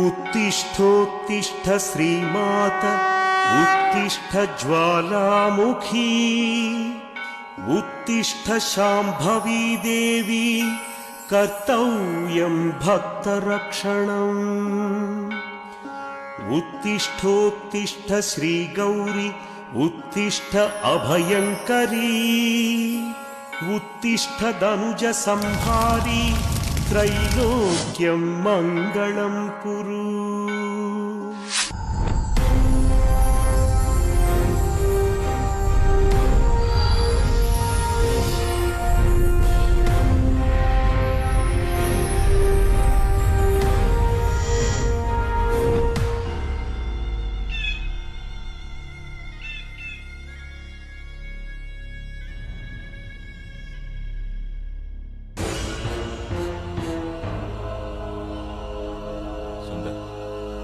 उत्तिष्ठोत्तिष्ठ श्रीमात उत्तिष्ठ ज्वालामुखी उत्तिष्ठ शाम्भवी देवी कर्तव्यं भक्तरक्षणम् उत्तिष्ठोत्तिष्ठ श्रीगौरी उत्तिष्ठ अभयंकरी उत्तिष्ठ धनुज संहारी त्रैलोक्यं मंगलं कुरु।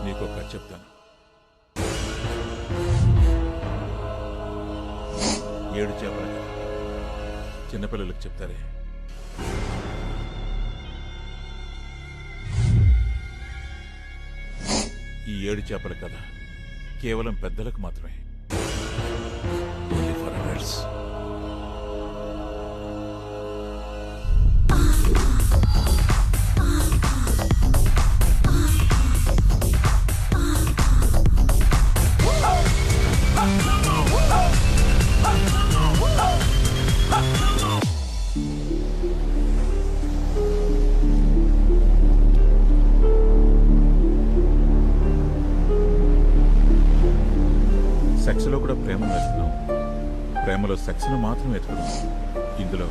నీకు కథ చెప్తాను. 7 చేపల కథ. చిన్నపిల్లలకు చెప్తారే. ఈ 7 చేపల కథ కేవలం పెద్దలకు మాత్రమే. Only for adults. సెక్స్లో కూడా ప్రేమను వెతుకుదాం. ప్రేమలో సెక్స్ను మాత్రం వెతుకుదాం. ఇందులో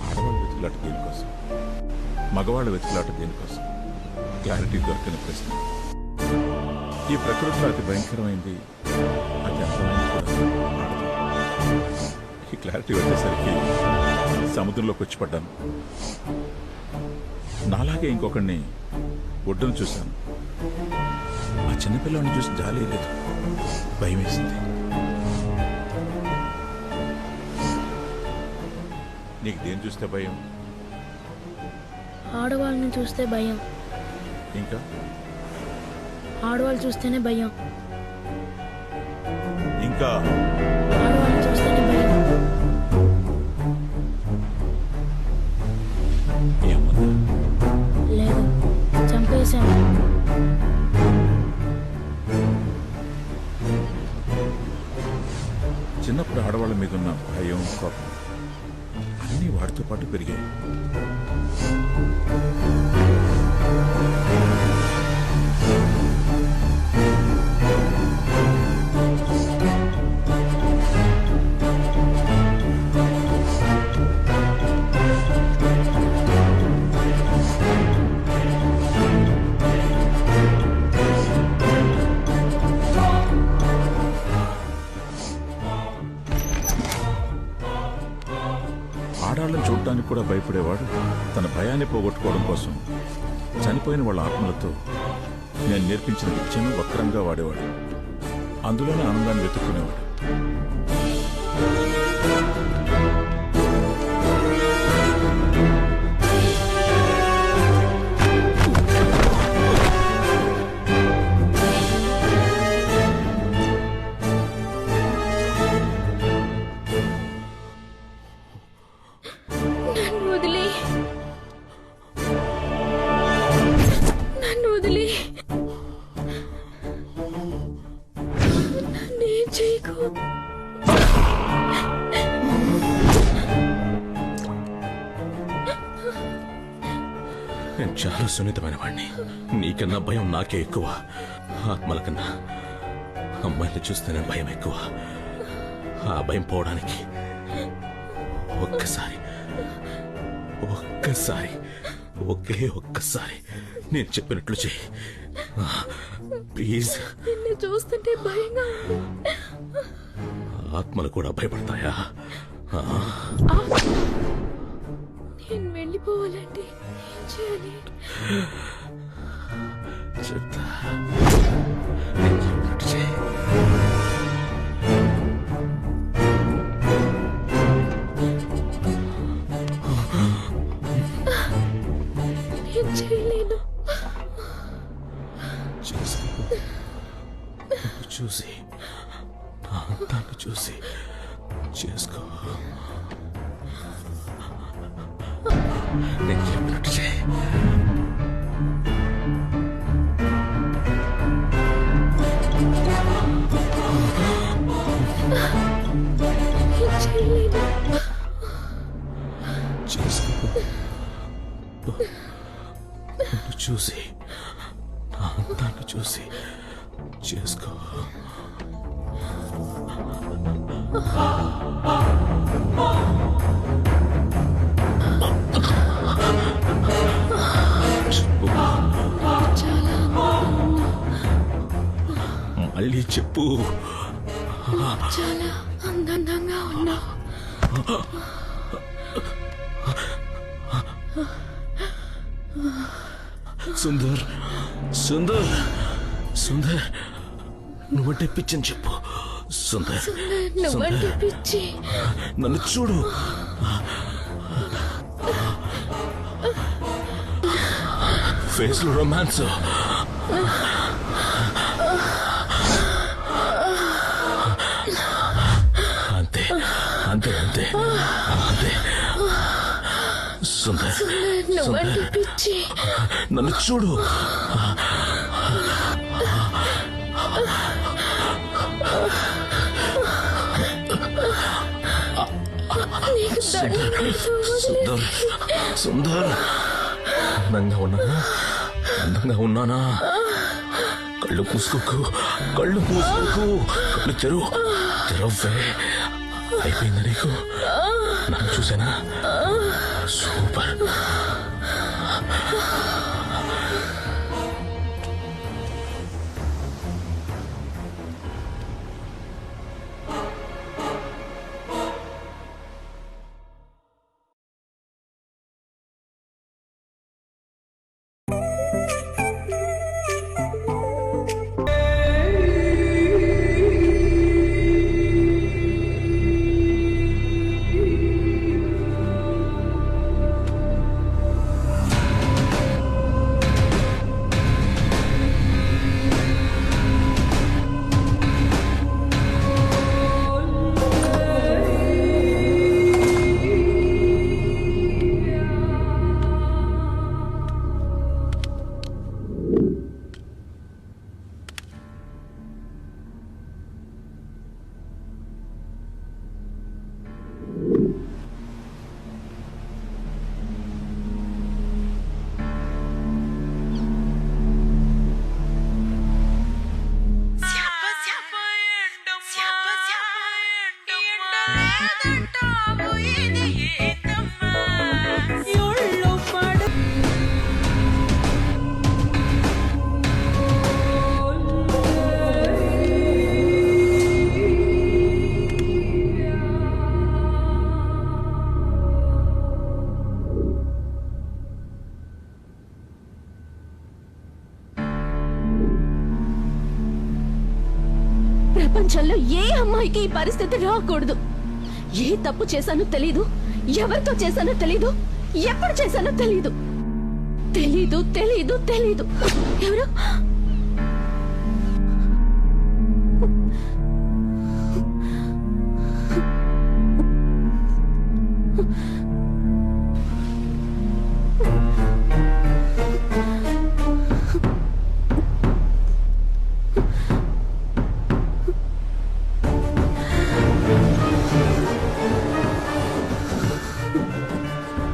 ఆడవాళ్ళు వెతుకులాట దేనికోసం, మగవాళ్ళు వెతుకులాట దేనికోసం? క్లారిటీ దొరకని ప్రశ్న. ఈ ప్రకృతిలో అతి భయంకరమైంది, అతి అందమైంది కూడా ఆడది. ఈ క్లారిటీ వచ్చేసరికి సముద్రంలోకి వచ్చి పడ్డాను. నాలాగే ఇంకొకడిని ఒడ్డును చూశాను. ఆ చిన్నపిల్లని చూసి జాలి లేదు, భయం వేసింది. నీకు దేని చూస్తే భయం? ఆడవాళ్ళని చూస్తే భయం. ఇంకా ఆడవాళ్ళు చూస్తేనే భయం. ఇంకా ఆడవాళ్ళని చూస్తేనే భయం. ఏమన్నా? లేదు, చంపేశాను. చిన్నప్పుడు ఆడవాళ్ళ మీద ఉన్న భయం, కోపం అన్నీ వాడితో పాటు పెరిగాయి. ఆడాళ్ళని చూడటానికి కూడా భయపడేవాడు తన భయాన్ని పోగొట్టుకోవడం కోసం చనిపోయిన వాళ్ళ ఆత్మలతో నేను నేర్పించిన విద్యను వక్రంగా వాడేవాడు. అందులోనే ఆనందాన్ని వెతుక్కునేవాడు. నేను చాలా సున్నితమైన వాడిని. నీకన్నా భయం నాకే ఎక్కువ. ఆత్మల కన్నా అమ్మాయిని చూస్తేనే భయం ఎక్కువ. ఆ భయం పోవడానికి ఒక్కసారి ఒకే ఒక్కసారి నేను చెప్పినట్లు చెయ్యి ప్లీజ్. నిన్ను చూస్తుంటే భయంగా ఉంది. ఆత్మలు కూడా భయపడతాయా? నేను వెళ్ళిపోవాలంటే ఏం చేయాలి? చెప్తా, నేను చెప్పినట్టు చెయ్యి. నేను చేయలేను. చేసుకో. నన్ను చూసి నా అందాన్ని చూసి చేసుకో. నేను చెప్పినట్టు చేయి. చేసుకో. నన్ను చూసి నా అందాన్ని చూసి చేసుకో. మళ్ళీ చెప్పు. చాలా అందంగా ఉన్నా. సుందర్ సుందర్ సుందర్ నువ్వంటే పిచ్చని చెప్పు. సుందర్ నువ్వంటే పిచ్చి. నన్ను చూడు. ఫేస్ లో రొమాన్స్. అంతే అంతే అంతే అంతే. సుందర్ నువ్వంటే పిచ్చి. నన్ను చూడు. సుందర్ సుందర్ అందంగా ఉన్నానా? అందంగా ఉన్నానా? కళ్ళు మూసుకోకు, కళ్ళు మూసుకోకు, కళ్ళు తెరవ్వే. అయిపోయిందా నీకు? నన్ను చూసానా? సూపర్. ప్రపంచంలో ఏ అమ్మాయికి ఈ పరిస్థితి రాకూడదు. ఏ తప్పు చేశానో తెలీదు, ఎవరితో చేశానో తెలీదు, ఎప్పుడు చేశానో తెలీదు. తెలీదు తెలీదు తెలీదు. ఎవరు?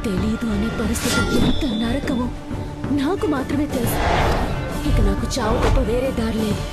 తెలీదు అనే పరిస్థితి ఎంత నరకమో నాకు మాత్రమే తెలుసు. ఇక నాకు చావు తప్ప వేరే దారి లేదు.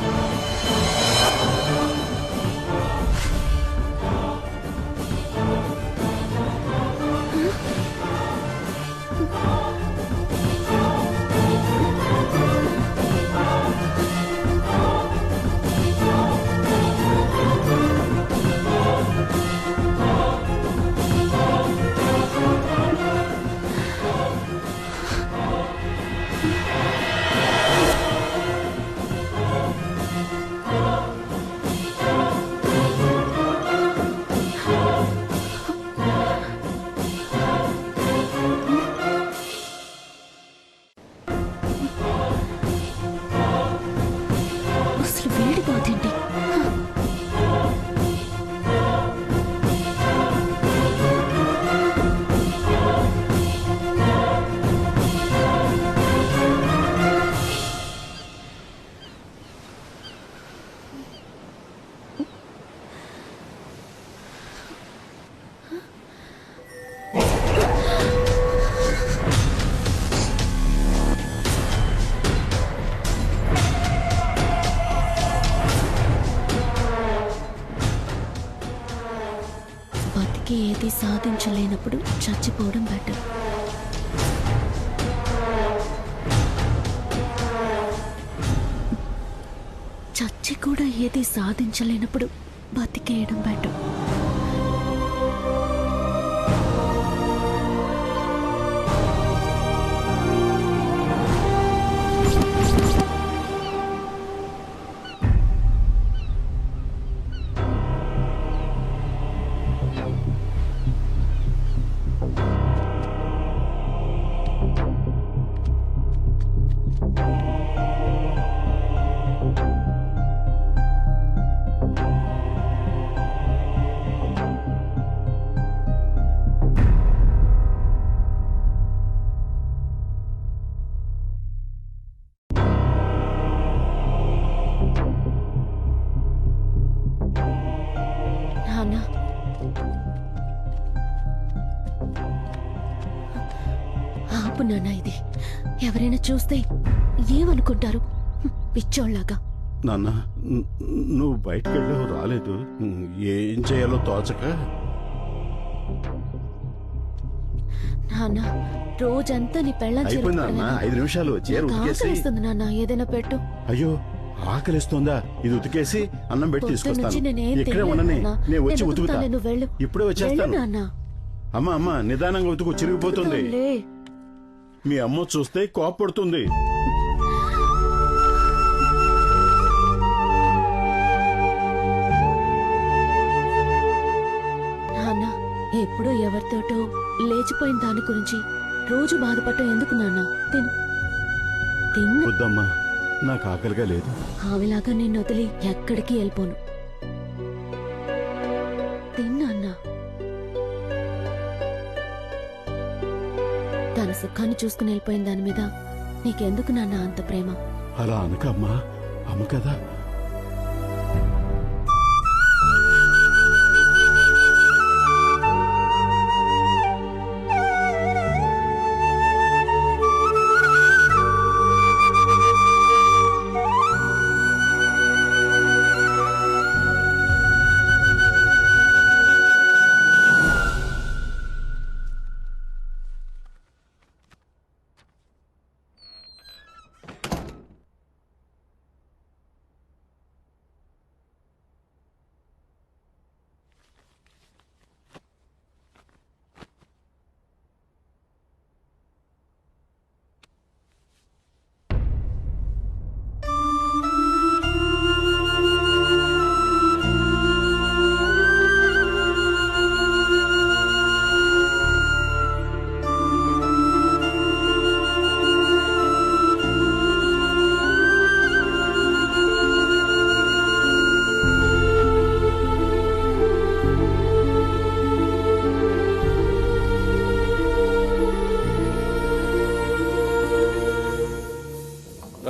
ఇదేంటి? బతికి ఏది సాధించలేనప్పుడు చచ్చిపోవడం బెటర్. చచ్చి కూడా ఏది సాధించలేనప్పుడు బతికేయడం బెటర్. నాన్న, ఆపు నాన్న. ఇది ఎవరైనా చూస్తే ఏమనుకుంటారు? పిచ్చోళ్ళలాగా. నాన్న, నువ్వు బయటకు వెళ్ళావు, రాలేదు. ఏం చేయాలో తోచక. నాన్న, రోజంతా నీ పెళ్ళం అయిపోయింది నాన్న, 5 నిమిషాలు. చీర ఉతికేసి. ఆకలిస్తుంది నాన్న, ఏదైనా పెట్టు. అయ్యో, ఆకలిస్తుందా? ఇది ఉతికేసి అన్నం పెట్టి పొద్దున్నుంచి తీసుకొస్తాను. నేనేం ఇక్కడే తినలేదు ఉండని, నాన్న. నేను వచ్చి నేను ఉతుకుతా. ఉతుకుతాను, నువ్వు వెళ్ళు. ఇప్పుడే వెళ్ళు వచ్చేస్తాను. నాన్న. అమ్మా, నిదానంగా ఉతుకు, చిరిగిపోతుంది. ఉతుకుతానులే. మీ అమ్మ చూస్తే కోపడుతుంది. నాన్న, ఎప్పుడో ఎవరితోటో లేచిపోయిన దాని గురించి రోజు బాధపడటం ఎందుకు నాన్న? తిన్ను. వద్దమ్మా, నాకు ఆకలిగా లేదు. ఆవిలాగా నిన్ను వదిలి ఎక్కడికి వెళ్ళిపోను. తిన్నా. తన సుఖాన్ని చూసుకుని వెళ్ళిపోయిన దాని మీద నీకెందుకు నాన్న అంత ప్రేమ? అలా అనకమ్మా, అమ్మ కదా.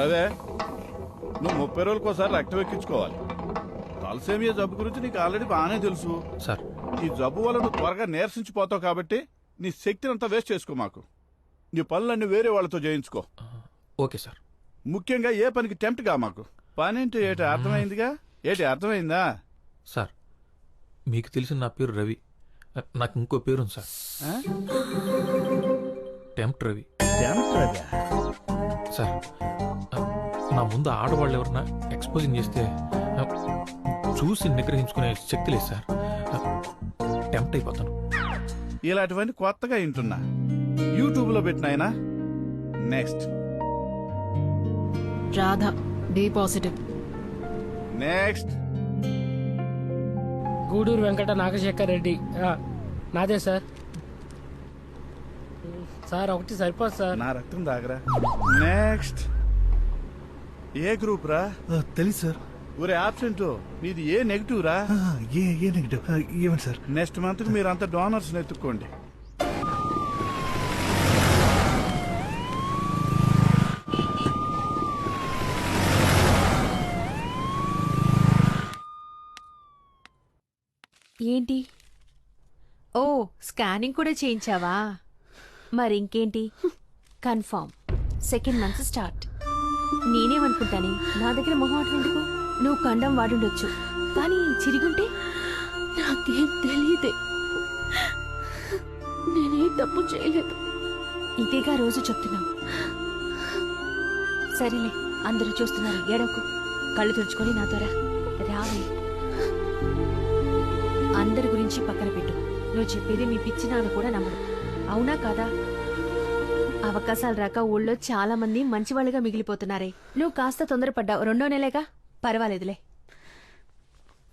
అదే నువ్వు 30 రోజులకోసారి రక్తం ఎక్కించుకోవాలి. తలసేమియా జబ్బు గురించి నీకు ఆల్రెడీ బాగానే తెలుసు సార్. ఈ జబ్బు వల్ల నువ్వు త్వరగా నీరసించిపోతావు కాబట్టి నీ శక్తిని అంతా వేస్ట్ చేసుకో. మాకు నీ పనులన్నీ వేరే వాళ్ళతో చేయించుకో. Okay sir. ముఖ్యంగా ఏ పనికి టెంప్ట్ గా మాకు. పని అంటే ఏటి అర్థమైందిగా? అర్థమైందా సార్? మీకు తెలిసిన నా పేరు రవి. నాకు ఇంకో పేరు సార్, టెంప్ట్ రవి. సార్, నా ముందు ఆడవాళ్ళు ఎవరన్నా ఎక్స్పోజింగ్ చేస్తే చూసి నిగ్రహించుకునే శక్తి లేదు సార్. టెంప్ట్ అయిపోతాను. ఇలాంటివన్నీ కొత్తగా వింటున్నా. యూట్యూబ్ లో పెట్టినాయనా. Next Radha, B positive. Next Gudur Venkata Nagasekhar Reddy. నాదే సార్. సార్ ఒకటి సరిపోదు సార్. నా రక్తం దాగరా. నెక్స్ట్ ఏ గ్రూప్ రా? తెలుసు సార్. ఒరే ఆబ్సెంట్ నీది ఏ నెగిటివ్ రా? ఏ నెగిటివ్ ఏమండి సార్? నెక్స్ట్ మంత్ కి మీరు అంత డోనర్స్ ఎత్తుక్కోండి. ఏంటి? ఓ స్కానింగ్ కూడా చేయించావా? మరి ఇంకేంటి, కన్ఫర్మ్ సెకండ్ మంత్ స్టార్ట్. నేనేమనుకుంటానే, నా దగ్గర మొహమాటం ఎందుకు? నువ్వు కండం వాడుండొచ్చు, కానీ చిరిగుంటే నాకేం తెలియదే, నేనే తప్పు చేయలేదు. ఇదేగా రోజు చెప్తున్నావు. సరేలే, అందరూ చూస్తున్నారు, ఏడవకు. కళ్ళు తుడుచుకొని నాతో రావే. అందరి గురించి పక్కన పెట్టు. నువ్వు చెప్పేది మీ పిచ్చి నాన్న కూడా నమ్మడు. అవునా కాదా? అవకాశాలు రాక ఊళ్ళో చాలా మంది మంచివాళ్ళుగా మిగిలిపోతున్నారే. నువ్వు కాస్త తొందరపడ్డావు, 2వ నెలేగా, పర్వాలేదులే.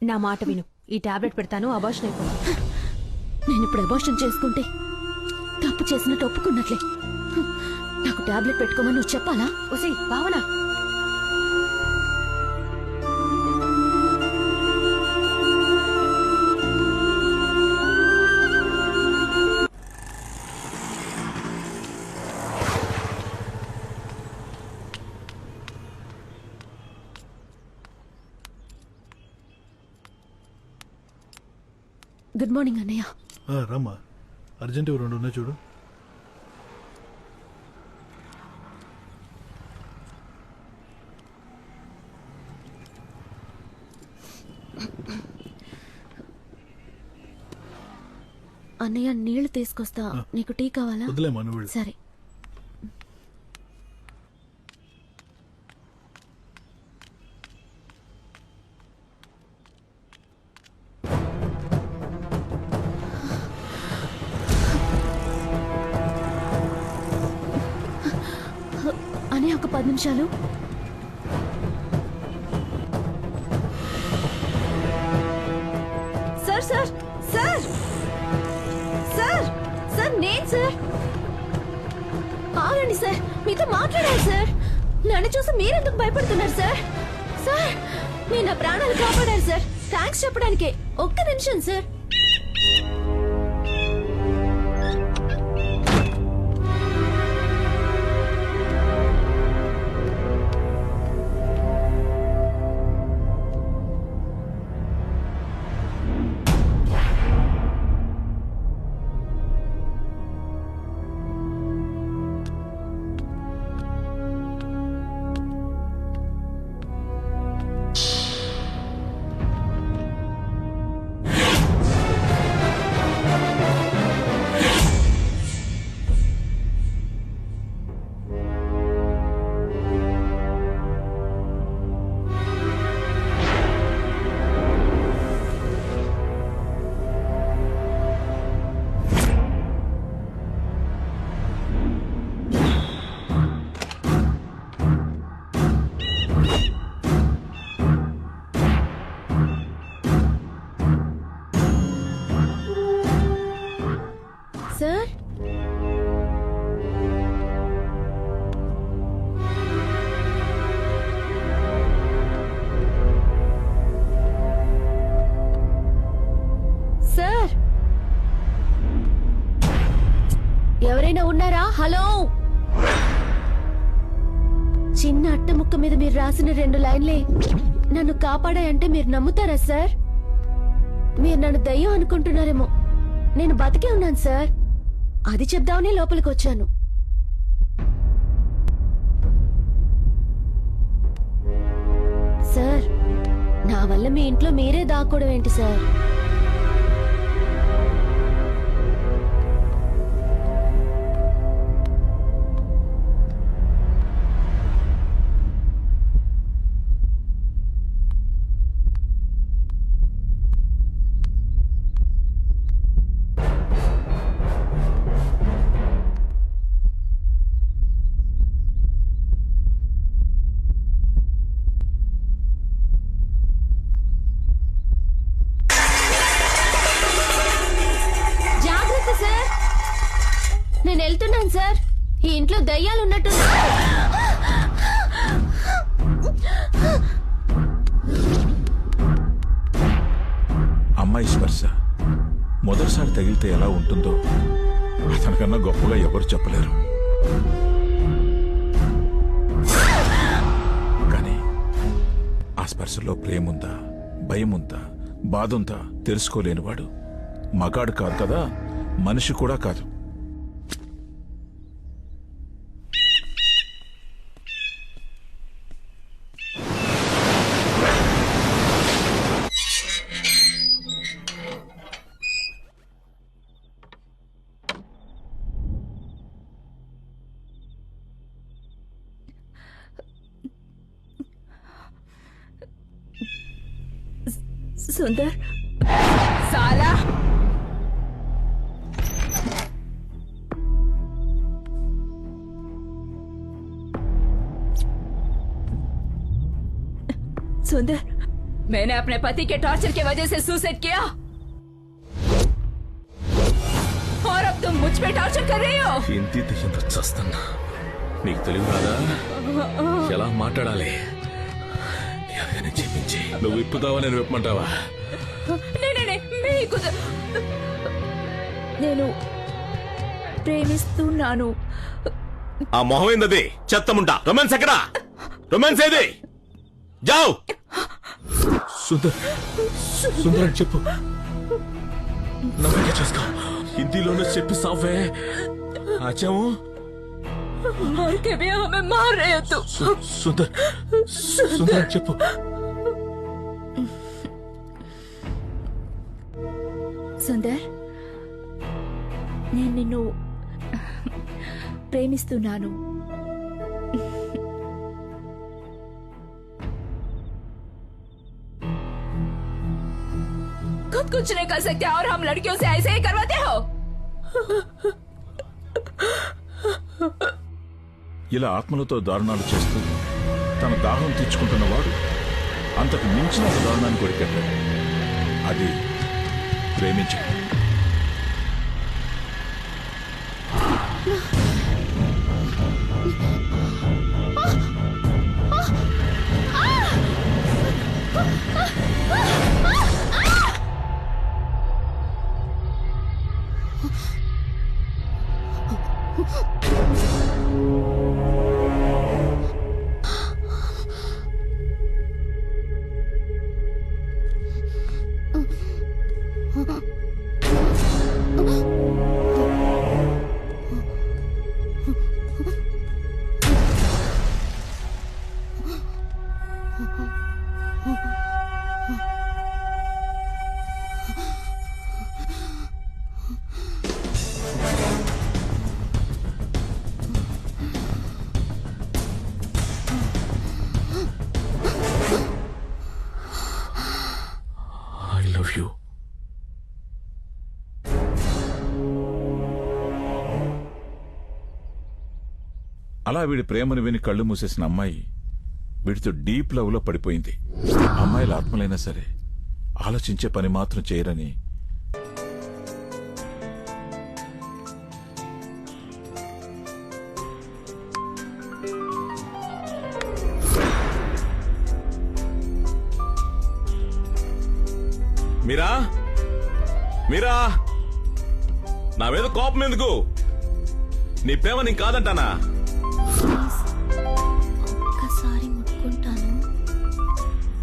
నా మాట విను, ఈ టాబ్లెట్ పెడతాను, అబార్షన్ అయిపోతుంది. నేను ఇప్పుడు అబార్షన్ చేసుకుంటే తప్పు చేసినట్టు ఒప్పుకున్నట్లే. నాకు టాబ్లెట్ పెట్టుకోమని నువ్వు చెప్పాలా? ఒసే భావన, గుడ్ మార్నింగ్ అన్నయ్య. రమ్మా, అర్జెంట్ 2 ఉన్నాయి చూడు. అన్నయ్య నీళ్లు తీసుకొస్తా, నీకు టీ కావాలా? వదిలేమా, నువ్వు వెళ్ళు. సరే. అన్నయ్య ఒక 10 నిమిషాలు. Sir sir sir sir sir, నేను సార్. ఆగండి సార్, మీతో మాట్లాడాలి సార్. నన్ను చూసి మీరెందుకు భయపడుతున్నారు సార్? సార్, మీరు నా ప్రాణాలు కాపాడారు సార్. థ్యాంక్స్ చెప్పడానికే. ఒక్క నిమిషం సార్. సార్, సార్, ఎవరైనా ఉన్నారా? హలో. చిన్న అట్ట ముక్క మీద మీరు రాసిన 2 లైన్లే నన్ను కాపాడాయంటే మీరు నమ్ముతారా సార్? మీరు నన్ను దయ్యం అనుకుంటున్నారేమో, నేను బతికే ఉన్నాను సార్. అది చెప్దామని లోపలికి వచ్చాను. సార్, నా వల్ల మీ ఇంట్లో మీరే దాక్కోవడం ఏంటి సార్? నేను వెళ్తున్నాను సార్. ఈ ఇంట్లో దయ్యాలు ఉన్నట్టు. స్పర్శ మొదటిసారి తగిలితే ఎలా ఉంటుందో అతనికన్నా గొప్పగా ఎవరు చెప్పలేరు. కానీ ఆ స్పర్శలో ప్రేముందా, భయముందా, బాధుందా తెలుసుకోలేనివాడు మగాడు కాదు కదా, మనిషి కూడా కాదు. సుందర్ సాలా सुंदर, मैंने अपने पति के टॉर्चर की वजह से सुसाइड किया और अब तुम मुझ पे टॉर्चर कर रही हो. ఇంటి దెయ్యంతో చస్తున్నా. నీకు తెలివి రాదా ఎలా మాట్లాడాలి? ఎవరైనా చెప్పించి నువ్వు విప్పుతావా, నేను విప్పమంటావా? నేను ప్రేమిస్తున్నాను. ఆ మొహం ఏందది? చెత్తముంటా. రొమాన్స్ ఎక్కడా? రొమాన్స్ ఏది? జావ్. సుందర్ సుందర్ అని చెప్పు. నమ్మకం చేసుకో. హిందీలోనే చెప్పి సాఫే. ఆచాము मर के भी हमें मार रहे हो तुम. సుందర్ సుందర్ అని చెప్పు. సుందర్, నేను నిన్ను ప్రేమిస్తున్నాను. खुद कुछ नहीं कर सकते और हम लड़कियों से ऐसे ही करवाते हो. ఇలా ఆత్మలతో దారుణాలు చేస్తూ తన దాహం తీర్చుకుంటున్నవాడు అంతకు మించిన ఒక దారుణాన్ని కొరికెట్టాడు. అది ప్రేమించడం. అలా వీడి ప్రేమను విని కళ్ళు మూసేసిన అమ్మాయి వీడితో డీప్ లవ్ లో పడిపోయింది. అమ్మాయిల ఆత్మలైనా సరే ఆలోచించే పని మాత్రం చేయరని మీరా మీరా నా మీద కోపం ఎందుకు? నీ ప్రేమ నీకు కాదంటానా? ఒక్కసారి ముట్టుకుంటాను.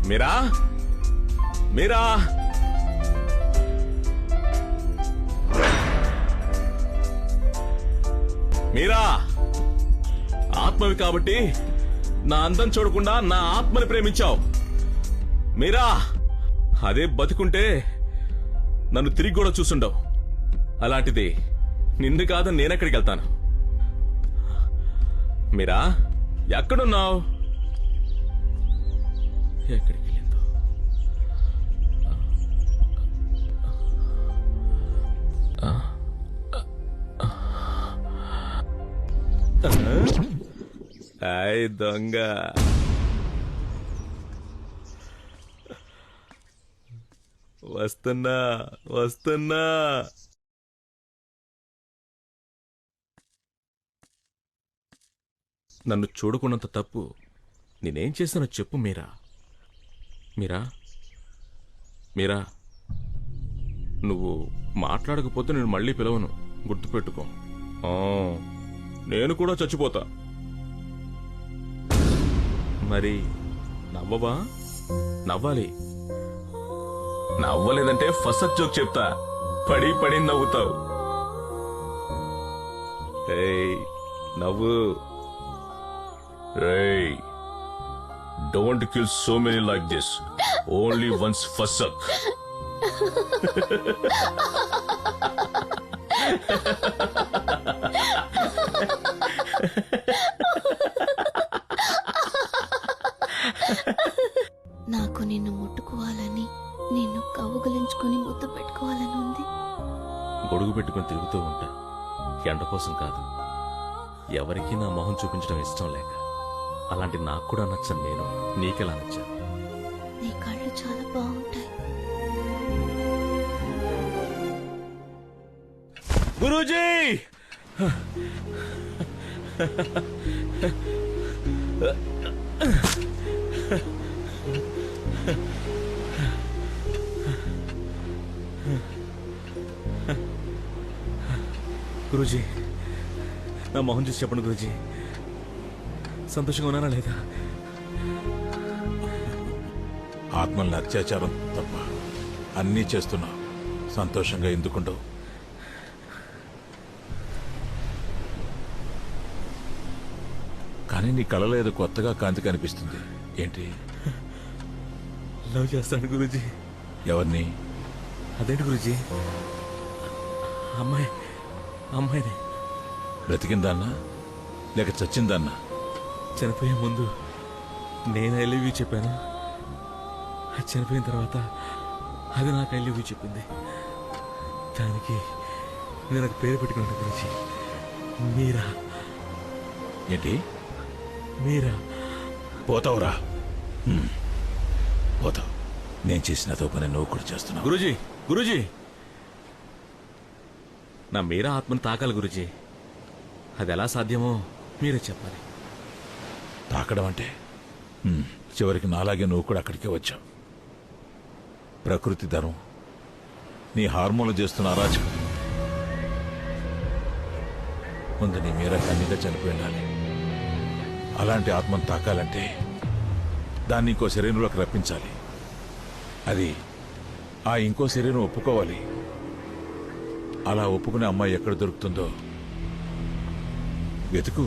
మీరా మీరా మీరా ఆత్మవి కాబట్టి నా అందం చూడకుండా నా ఆత్మని ప్రేమించావు. మీరా అదే బతుకుంటే నన్ను తిరిగి కూడా చూసుండవు. అలాంటిది నిన్ను కాదని నేనెక్కడికి వెళ్తాను? మీరా ఎక్కడున్నావు? ఎక్కడికి వెళ్ళిందో? హాయ్ దొంగ. వస్తున్నా వస్తున్నా. నన్ను చూడకున్నంత తప్పు నేనేం చేశానో చెప్పు మీరా. మీరా మీరా నువ్వు మాట్లాడకపోతే నేను మళ్ళీ పిలవను, గుర్తుపెట్టుకో. నేను కూడా చచ్చిపోతా. మరి నవ్వవా? నవ్వాలి. నవ్వలేదంటే ఫస్ట్ జోక్ చెప్తా, పడి పడి నవ్వుతావు. నవ్వు. Don't kill so many like this, only once ఫసక్. నాకు నిన్ను ముట్టుకోవాలని, నిన్ను కవ్వుగలించుకుని ముద్దు పెట్టుకోవాలని ఉంది. గొడుగు పెట్టుకుని తిరుగుతూ ఉంటా, ఎండ కోసం కాదు. ఎవరికీ నా మొహం చూపించడం ఇష్టం లేక. అలాంటి నాకు కూడా నచ్చను నేను, నీకెలా నచ్చాను? నీ కళ్ళు చాలా బాగుంటాయి. గురూజీ! గురూజీ, నా మొహం చూసి చెప్పండి గురూజీ, సంతోషంగా ఉన్నానా లేదా? ఆత్మల్ని అత్యాచారం తప్ప అన్నీ చేస్తున్నావు, సంతోషంగా ఎందుకుంటావు? కానీ నీ కళలో ఏదో కొత్తగా కాంతి కనిపిస్తుంది. ఏంటి? లవ్ చేస్తాను గురూజీ. ఎవరిని? అదేంటి గురూజీ? అమ్మాయిని. బ్రతికిందాన్నా లేక చచ్చిందాన్నా? చనిపోయే ముందు నేను ఐ లవ్ యూ చెప్పాను, అది చనిపోయిన తర్వాత అది నాకు ఐ లవ్ యూ చెప్పింది. దానికి నేను నాకు పేరు పెట్టుకున్నాను గురించి, మీరా. ఏంటి? మీరా. పోతావురా, పోతావు. నేను చేసిన తోపని నువ్వు కూడా చేస్తున్నావు. గురూజీ, నా మీరా ఆత్మను తాకాలి గురూజీ. అది ఎలా సాధ్యమో మీరే చెప్పాలి. తాకడం అంటే చివరికి నాలాగే నువ్వు కూడా అక్కడికే వచ్చావు. ప్రకృతి ధర్మం, నీ హార్మోన్లు చేస్తున్న అరాచకం. ముందు నీ మీరా కన్నీగా చనిపోయి ఉండాలి. అలాంటి ఆత్మను తాకాలంటే దాన్ని ఇంకో శరీరంలోకి రప్పించాలి. అది ఆ ఇంకో శరీరం ఒప్పుకోవాలి. అలా ఒప్పుకునే అమ్మాయి ఎక్కడ దొరుకుతుందో వెతుకు.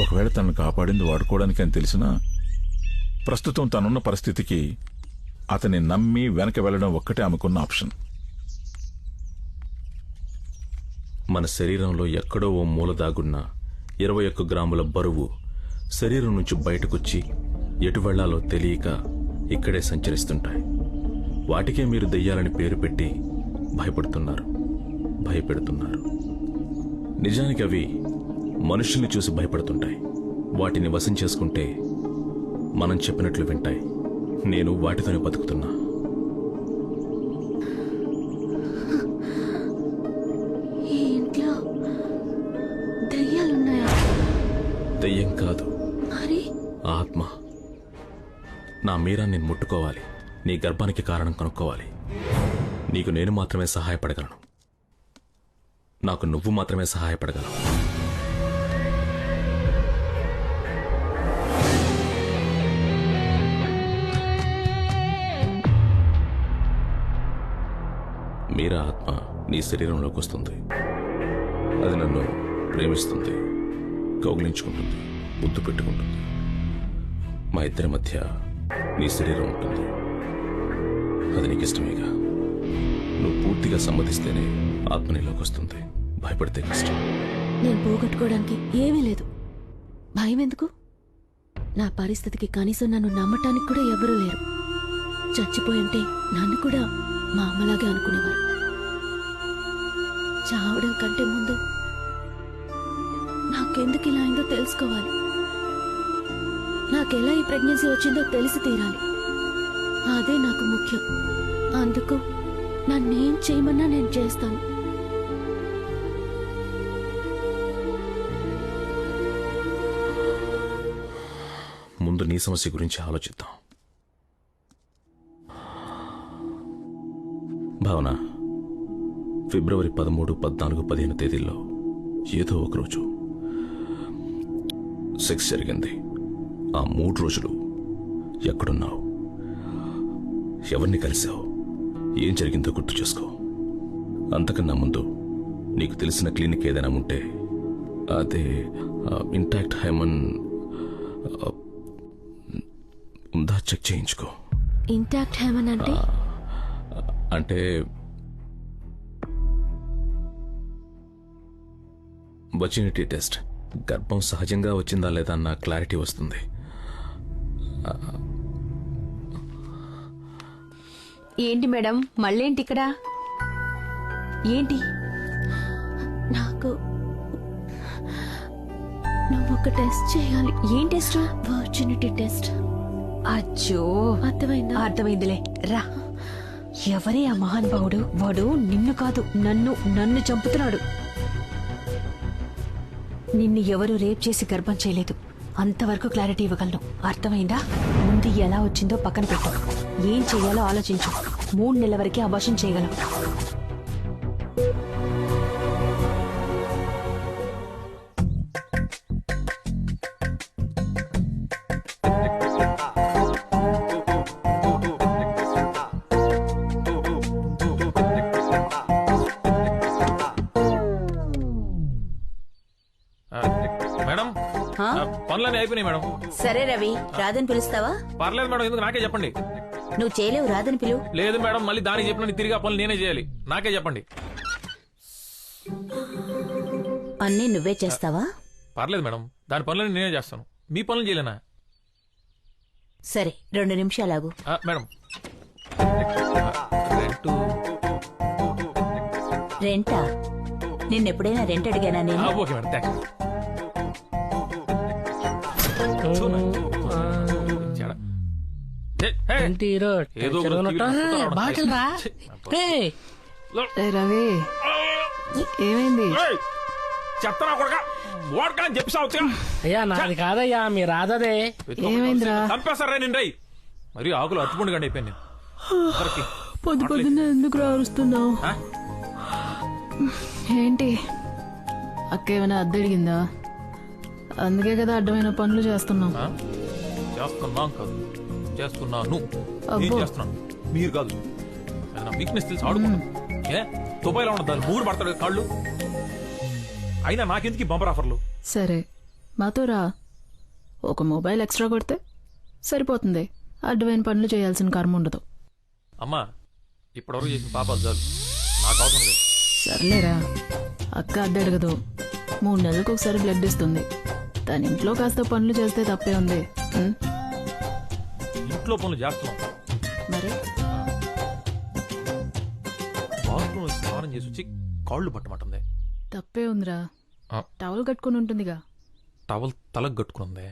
ఒకవేళ తనను కాపాడింది వాడుకోవడానికి అని తెలిసినా ప్రస్తుతం తనున్న పరిస్థితికి అతన్ని నమ్మి వెనక వెళ్లడం ఒక్కటే ఆమెకున్న ఆప్షన్. మన శరీరంలో ఎక్కడో ఓ మూల దాగున్న 21 గ్రాముల బరువు శరీరం నుంచి బయటకొచ్చి ఎటు వెళ్లాలో తెలియక ఇక్కడే సంచరిస్తుంటాయి. వాటికే మీరు దెయ్యాలని పేరు పెట్టి భయపెడుతున్నారు. నిజానికి అవి మనుషుల్ని చూసి భయపడుతుంటాయి. వాటిని వశం చేసుకుంటే మనం చెప్పినట్లు వింటాయి. నేను వాటితోనే బతుకుతున్నా. ఈ ఇంట్లో దెయ్యాలున్నాయా? దెయ్యం కాదు, మరి ఆత్మ. నా మీరా నేను ముట్టుకోవాలి, నీ గర్భానికి కారణం కనుక్కోవాలి. నీకు నేను మాత్రమే సహాయపడగలను, నాకు నువ్వు మాత్రమే సహాయపడగలవు. మీరా ఆత్మ నీ శరీరంలోకి వస్తుంది. అది నన్ను ప్రేమిస్తుంది, కౌగిలించుకుంటుంది, ముద్దు పెట్టుకుంటుంది. మా ఇద్దరి మధ్య నీ శరీరం ఉంటుంది. అది నీకు ఇష్టమేగా. నువ్వు పూర్తిగా సమ్మతిస్తేనే ఆత్మ నీలోకి వస్తుంది. భయపడితే కష్టం. నేను పోగొట్టుకోవడానికి ఏమీ లేదు. భయం ఎందుకు? నా పరిస్థితికి కనీసం నన్ను నమ్మటానికి కూడా ఎవరూ లేరు. చచ్చిపోయింటే నన్ను కూడా మా అమ్మలాగే అనుకునేవారు. చావడం కంటే ముందు నాకెందుకు ఇలా అయిందో తెలుసుకోవాలి. నాకెలా ఈ ప్రెగ్నెన్సీ వచ్చిందో తెలిసి తీరాలి. అదే నాకు ముఖ్యం. అందుకు నన్నేం చేయమన్నా నేను చేస్తాను. ముందు నీ సమస్య గురించి ఆలోచిద్దాం. భావన, ఫిబ్రవరి 13, 14, 15 తేదీల్లో ఏదో ఒకరోజు సెక్స్ జరిగింది. ఆ 3 రోజులు ఎక్కడున్నావు, ఎవరిని కలిసావు, ఏం జరిగిందో గుర్తు చేసుకో. అంతకన్నా ముందు నీకు తెలిసిన క్లినిక్ ఏదైనా ఉంటే అదే ఇంటాక్ట్ హైమన్ ఉందా చెక్ చేయించుకో. ఇంటాక్ట్ హైమన్ అంటే అంటే వర్జినిటీ టెస్ట్. గర్భం సహజంగా వచ్చిందా లేదా అన్న క్లారిటీ వస్తుంది. ఏంటి మేడం మళ్ళేంటి ఇక్కడ? ఏంటి? నాకు నువ్వు ఒక టెస్ట్ చేయాలి. ఏం టెస్ట్? Virginity test. అచ్చో, అర్థమైందా? అర్థమైందిలే. రా. ఎవరే ఆ మహానుభావుడు? వాడు నిన్ను కాదు నన్ను చంపుతున్నాడు. నిన్ను ఎవరు రేప్ చేసి గర్భం చేయలేదు. అంతవరకు క్లారిటీ ఇవ్వగలను. అర్థమైందా? ముందు ఎలా వచ్చిందో పక్కన పెట్టు. ఏం చెయ్యాలో ఆలోచించు. 3 నెలల వరకే అబార్షన్ చేయగలం. మేడం, పనులన్నీ అయిపోయినాయి మేడం. సరే రవి, రాదని పిలుస్తావా? పర్లేదు మేడం, ఎందుకు నాకే చెప్పండి. నువ్వు చేయలేవు, రాదని పిలువు. లేదు మేడం, మళ్ళీ దానికి చెప్పిన తిరిగి ఆ పనులు నేనే చేయాలి. నాకే చెప్పండి. అన్నీ నువ్వే చేస్తావా? పర్లేదు మేడం, దాని పనులన్నీ నేనే చేస్తాను. మీ పనులు చేయలేనా? సరే, 2 నిమిషాలు. మేడం, రెంటా? నిన్నెప్పుడైనా రెంట్ అడిగానా నేను? Okay madam, thanks. రవి ఏమైంది? చెప్తానా కొడక, ఓడకని చెప్పి అయ్యా నాది కాదయ్యా, మీ రాధదే. ఏమైందిరా? చంపేస్తారా నిండై. మరి ఆకులు అట్టుకుండు గండి అయిపోయింది. పొద్దున్న ఎందుకు రారుస్తున్నావు? ఏంటి అక్క ఏమైనా అద్దె అడిగిందా? అందుకే కదా అడ్డమైన పనులు చేస్తున్నాం. చేస్తున్నాం కాదు, చేస్తున్నాను. చేస్తున్నాను, మీరు కాదు. వీక్నెస్ తెలిసి ఆడుకుంటాను. ఏ దుబాయ్లో ఉండదు, 3 పడతాడు కాళ్ళు. అయినా నాకెందుకు బంపర్ ఆఫర్లు? సరే మాతో రా, ఒక మొబైల్ ఎక్స్ట్రా కొడితే సరిపోతుంది. అడ్డమైన పనులు చేయాల్సిన కర్మ ఉండదు. అమ్మా, ఇప్పటివరకు చేసిన పాపాలు చాలు, నాకు అవసరం లేదు. సర్లేరా, అక్క అద్దె అడగదు. 3 నెలలకు ఒకసారి బ్లడ్ ఇస్తుంది. తన ఇంట్లో కాస్త పనులు చేస్తే తప్పే ఉంది. ఇంట్లో పనులు చేస్తున్నాం మరి బాత్రూమ్ స్నానం చేసి వచ్చి కాళ్ళు పట్టమంటుంది. తప్పే ఉందిరా, టవల్ కట్టుకుని ఉంటుందిగా. టవల్ తలకు కట్టుకుంది.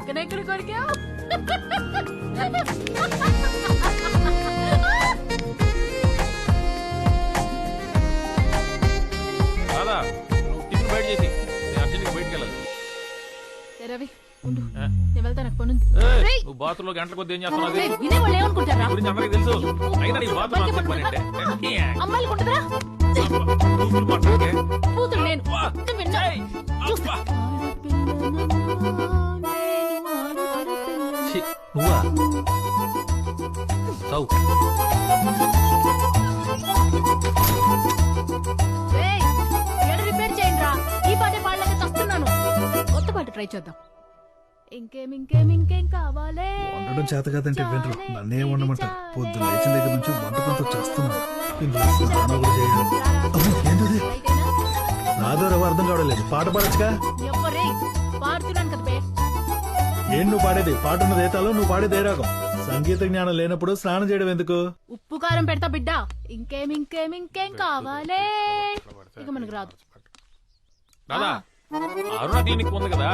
అక్కడెక్కడ కొరికావు? కాదా, టిఫిన్ బయట చేసి నేను అర్జెంట్గా బయటికి వెళ్ళాలి. రవి ఉండు, నేను వెళ్తాను, నాకు పనుంది. నువ్వు బాత్రూంలో గంటల కొద్ది ఏం చేస్తున్నావు? వినేవాళ్ళు ఏమనుకుంటారా? గురించి అందరికీ తెలుసు. అయినా నీ బాత్రూమ్ పని అంటే అమ్మాయిలు ఉంటుందా? కూతురు నేను. నువ్వా చావు. ఎడ ట్రై చేద్దాం. ఇంకేం కావాలే? వండడం చేత కాదంటే వినరు. నన్నే వండమంటారు. పొద్దున్న లేచిన దగ్గర నుంచి వంటకంతో చేస్తున్నాను. ఏంటది? నాదో రవ్వ అర్థం కావడలేదు. పాట పాడచ్చుగా. పాడుతున్నాను కదా బే. ఏం నువ్వు పాడేది? పాట ఉన్నది ఏ తాలో, నువ్వు పాడేది ఏ రాగం? సంగీత జ్ఞానం లేనప్పుడు స్నానం చేయడం ఎందుకు? ఉప్పు కారం పెడతా బిడ్డ. ఇంకేం కావాలే? ఇక మనకు రాదు. దాదా అరుణ క్లినిక్ ఉంది కదా,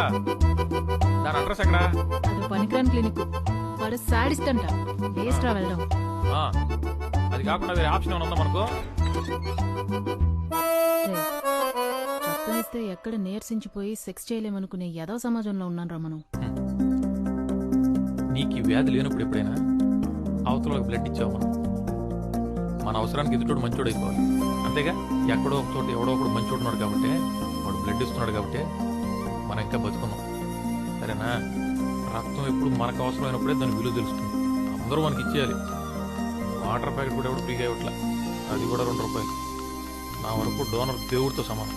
దాని అడ్రస్ ఎక్కడ? అది పనికిరాని క్లినిక్. వాడు సాడిస్ట్ అంట. వేస్ట్ రా వెళ్దాం. అది కాకుండా వేరే ఆప్షన్ ఏమైనా ఉందా మనకు? చెప్పనిస్తే ఎక్కడ నీరసించిపోయి సెక్స్ చేయలేమనుకునే ఏదో సమాజంలో ఉన్నాను రా మనం. నీకు ఈ వ్యాధి లేనప్పుడు ఎప్పుడైనా అవతల బ్లడ్ ఇచ్చావు మనం. మన అవసరానికి ఎదుటోడు మంచోడు అయిపోవాలి, అంతేగా? ఎక్కడో ఒక చోట ఎవడో ఒకడు మంచోడు ఉన్నాడు కాబట్టి, వాడు బ్లడ్ ఇస్తున్నాడు కాబట్టి మనం ఇంకా బతుకున్నాం, సరేనా? రక్తం ఎప్పుడు మనకు అవసరమైనప్పుడే దాని విలువ తెలుస్తుంది. అందరూ మనకి ఇచ్చేయాలి. వాటర్ ప్యాకెట్ కూడా ఎవడు ఫ్రీగా ఇవ్వట్లా, అది కూడా 2 రూపాయలు. నా వరకు డోనర్ దేవుడితో సమానం.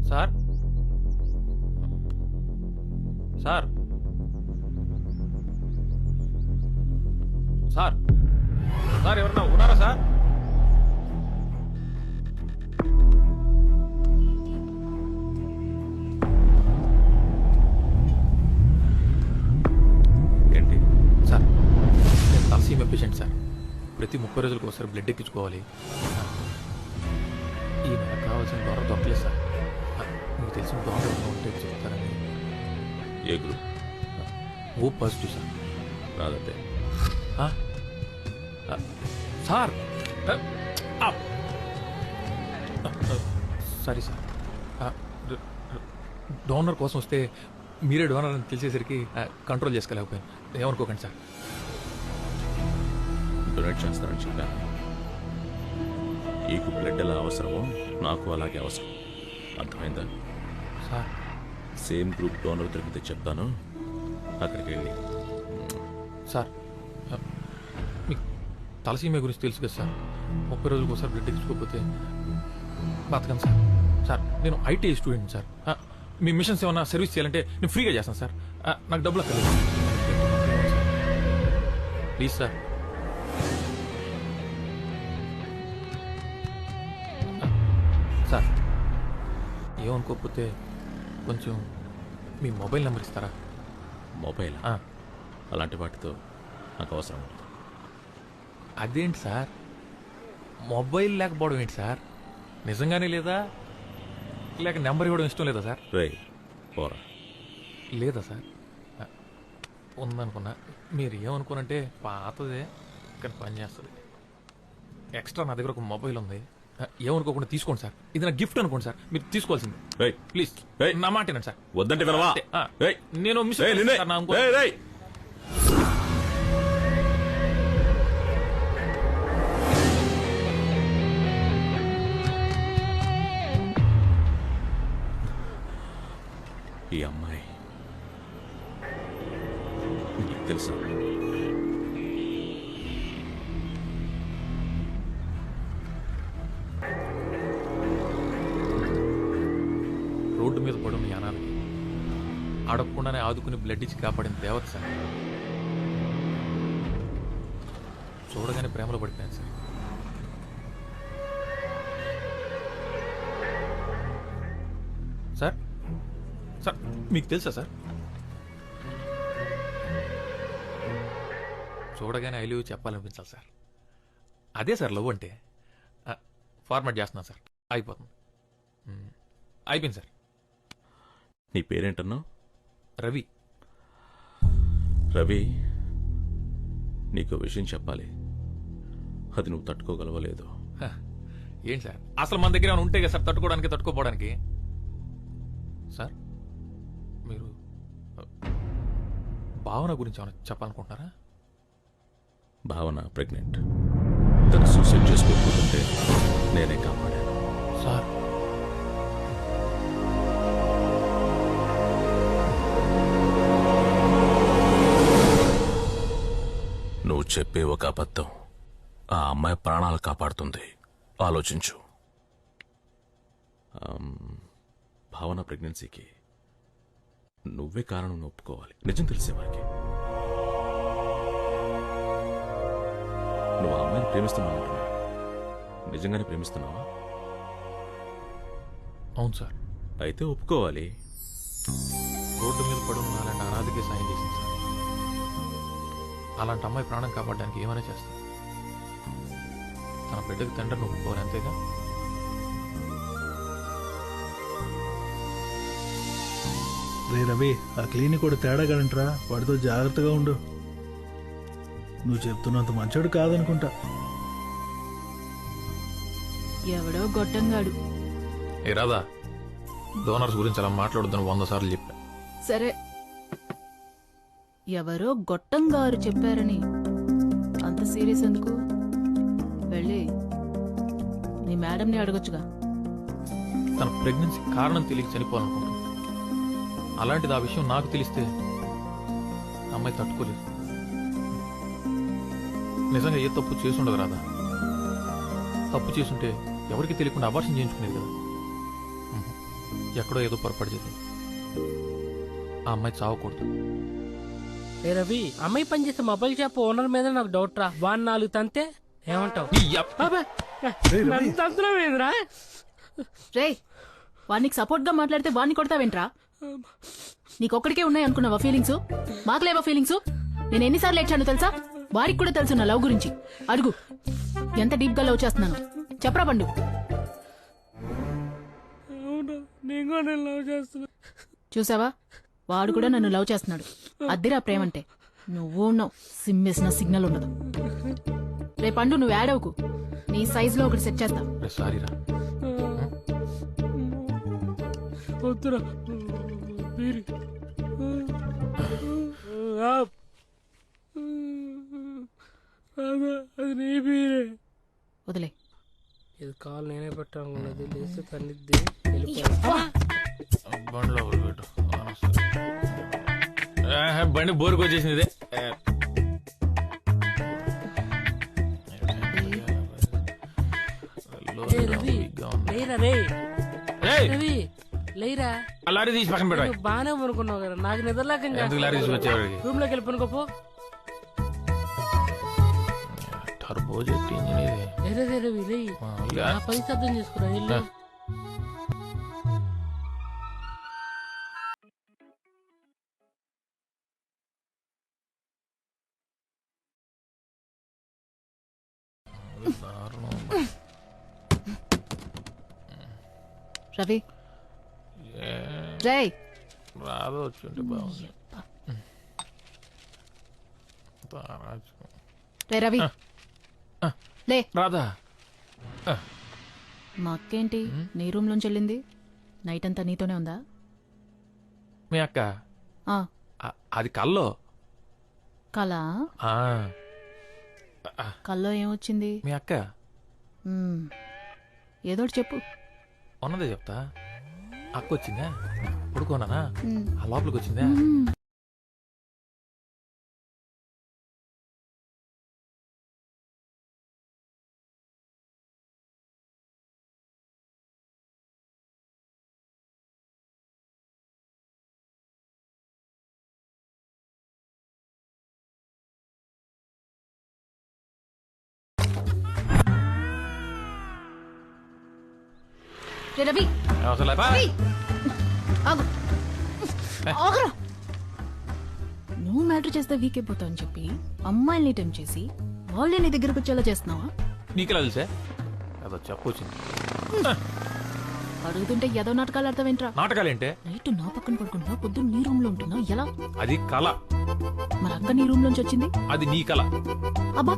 సార్ సార్ సార్ సార్ ఎవరన్నా ఉన్నారా సార్? ఏంటి సార్, నేను తలసీమ పేషెంట్ సార్. ప్రతి 30 రోజులకు ఒకసారి బ్లడ్ ఎక్కించుకోవాలి. ఈ నెల కావాల్సిన డోనర్ దొరకలేదు సార్. మీకు తెలిసిన డోనర్ ఏమైనా ఉంటే చెప్తారని. ఏ గ్రూప్? O positive sir. రాదంటే సార్ సారీ సార్, డోనర్ కోసం వస్తే మీరే డోనర్ అని తెలిసేసరికి కంట్రోల్ చేసుకోలేకపోయాను, ఏమనుకోకండి సార్. డొనేట్ చేస్తానని చెప్పాను. నీకు బ్లడ్ ఎలా అవసరమో నాకు అలాగే అవసరం, అర్థమైందా? సార్ సేమ్ గ్రూప్ డోనర్ దొరికితే చెప్తాను, అక్కడికి వెళ్ళి. సార్ మీకు తలసీమ గురించి తెలుసు కదా సార్. 30 రోజులకు ఒకసారి బ్లడ్ ఎక్కించుకోకపోతే బతకను సార్. సార్ నేను IT student sir. Me machines ఏమన్నా సర్వీస్ చేయాలంటే నేను ఫ్రీగా చేస్తాను సార్. నాకు డబ్బులు అక్కర్లేదు ప్లీజ్ సార్. సార్ ఏమనుకోకపోతే కొంచెం మీ మొబైల్ నెంబర్ ఇస్తారా? మొబైల్? అలాంటి వాటితో నాకు అవసరం ఉండదు. అదేంటి సార్, మొబైల్ లేకపోవడం ఏంటి సార్? నిజంగానే లేదా, లేక నెంబర్ ఇవ్వడం ఇష్టం లేదా సార్? పోరా. లేదా సార్? ఉందనుకున్నా. మీరు ఏమనుకోనంటే పాతదే కానీ పని చేస్తుంది. ఎక్స్ట్రా నా దగ్గర ఒక మొబైల్ ఉంది, ఏమనుకోకుండా తీసుకోండి సార్. ఇది నా గిఫ్ట్ అనుకోండి సార్, మీరు తీసుకోవాల్సింది. ప్లీజ్ నా మాట వినండి సార్. వద్దంటే నేను మిస్ ఈ అమ్మాయి నీకు తెలుసా? రోడ్డు మీద పడున్న యానాలకి అడగకుండానే ఆదుకుని బ్లడ్ ఇచ్చి కాపాడిన దేవత సార్. చూడగానే ప్రేమలో పడిపోయాను సార్. సార్ సార్ మీకు తెలుసా సార్? చూడగానే ఐ లవ్ యూ చెప్పాలనిపించాలి సార్. అదే సార్ లవ్ అంటే. ఫార్మాట్ చేస్తున్నాను సార్, అయిపోతుంది. అయిపోయింది సార్. నీ పేరేంటన్నావు? రవి. రవి, నీకు విషయం చెప్పాలి, అది నువ్వు తట్టుకోగలవలేదు. ఏంటి సార్, అసలు మన దగ్గర ఏమైనా ఉంటే కదా సార్ తట్టుకోవడానికి, తట్టుకోపోవడానికి. సార్ మీరు భావన గురించి ఏమైనా చెప్పాలనుకుంటున్నారా? భావన ప్రెగ్నెంట్. తను సూసైడ్ చేసుకోకపోతుంటే నేనే కాపాడాను. సార్ చెప్పే ఒక అబద్ధం ఆ అమ్మాయి ప్రాణాలు కాపాడుతుంది. ఆలోచించు. భావన ప్రెగ్నెన్సీకి నువ్వే కారణం ఒప్పుకోవాలి. నిజం తెలిసేవారికి. నువ్వు ఆ అమ్మాయిని ప్రేమిస్తున్నావు అంటున్నా. నిజంగానే ప్రేమిస్తున్నావా? అవును సార్. అయితే ఒప్పుకోవాలి. రోడ్డు మీద పడున్న అలాంటి అనాథకి సాయం చేసింది సార్. అలాంటి అమ్మాయి ప్రాణం కాపాడడానికి ఏమైనా చేస్తాను. తన బిడ్డకి తండ్రిని ఒప్పుకోవాలి, అంతేగా? రే రవి, ఆ క్లినిక్ కూడా తేడా కదంట్రా, వాడితో జాగ్రత్తగా ఉండు. నువ్వు చెప్తున్నంత మంచోడు కాదనుకుంటా. ఎవడో గొట్టంగాడు. ఏ రాదా, డోనర్స్ గురించి అలా మాట్లాడొద్దని 100 సార్లు చెప్పా. సరే, ఎవరో గొట్టంగారు చెప్పారని అంత సీరియస్ ఎందుకు? వెళ్ళి నీ మేడంని అడగొచ్చుగా. తన ప్రెగ్నెన్సీ కారణం తెలియక చనిపోవాలనుకుంటున్నాను. అలాంటిది ఆ విషయం నాకు తెలిస్తే అమ్మాయి తట్టుకోలేదు. నిజంగా ఏ తప్పు చేసుండదు రాదా. తప్పు చేసుంటే ఎవరికి తెలియకుండా అబార్షన్ చేయించుకునేది కదా. ఎక్కడో ఏదో పొరపాటు జరిగింది. ఆ అమ్మాయి చావకూడదు. ఏ రవి, అమ్మాయి పనిచేసే మొబైల్ షాప్ ఓనర్ మీద నాకు డౌట్ రా. వాడిని 4 తంతే ఏమంటావు? తంతులేదురా. రే, వాడికి సపోర్ట్ గా మాట్లాడితే వాడిని కొడతావేంట్రా? నీకొక్కడికే ఉన్నాయి అనుకున్నావా ఫీలింగ్స్? మాకులేవా ఫీలింగ్స్? నేను ఎన్నిసార్లు ఏడ్చాను తెలుసా? వారికి కూడా తెలుసు నా లవ్ గురించి. అడుగు, ఎంత డీప్ గా లవ్ చేస్తున్నాను చెప్పరా పండు. చూసావా, వాడు కూడా నన్ను లవ్ చేస్తున్నాడు. అద్దిరా ప్రేమంటే. నువ్వు ఉన్నావు, సిమ్మేసిన సిగ్నల్ ఉండదు. రే పండు, నువ్వు యాడ్ అవ్వకు. నీ సైజ్ లో ఒకటి సెట్ చేస్తా. సారీరా. వద్దురా. అది నీ బీరే. వదిలే. ఇది కాలు నేనే పెట్టాలన్నది. లేస్తే తన్నిద్ది. బండి బోరుకు వచ్చేసింది. ఇదే లేరా. లారీ తీసి పక్కన పెట్టాలి. బానే అనుకున్నావు కదా, నాకు నిద్రలేక లారీ తీసుకొచ్చేవాడికి రూమ్ లోకి వెళ్ళిపోనుకోపో. టర్బో జెట్ ఇంజిన్ ఇది. పైసా అర్థం చేసుకురా. ఇల్లు రవి, జై రాదు వచ్చి బాగుంది. రే రవి, లే. రాదా, మా అక్కేంటి నీ రూమ్ లోంచి వెళ్ళింది? నైట్ అంతా నీతోనే ఉందా? మీ అక్క ఆ, అది కల్లో. కలా? కల్లో ఏమొచ్చింది? మీ అక్క ఏదోటి చెప్పు. ఉన్నదే చెప్తా. అక్క వచ్చిందా, పడుకోనా, ఆ లోపలికి వచ్చిందా? రవి, నువ్వు మ్యాటర్ చేస్తే వీక్ అయిపోతావు అని చెప్పి అమ్మాయిల్ని టెంప్ట్ చేసి వాళ్ళే నీ దగ్గరకు వచ్చేలా చేస్తున్నావా? నీకెలా తెలుసా? అదో చెప్పొచ్చింది. అడుగుతుంటే ఏదో నాటకాలు అర్థమేంట్రా? నాటకాలేంటే? నైట్ నా పక్కన పడుకుంటున్నా, పొద్దున్న నీ రూమ్ లో ఉంటున్నావు, ఎలా? అది కళ. మరి అక్క నీ రూమ్ లోంచి వచ్చింది? అది నీ కళ. అబ్బా,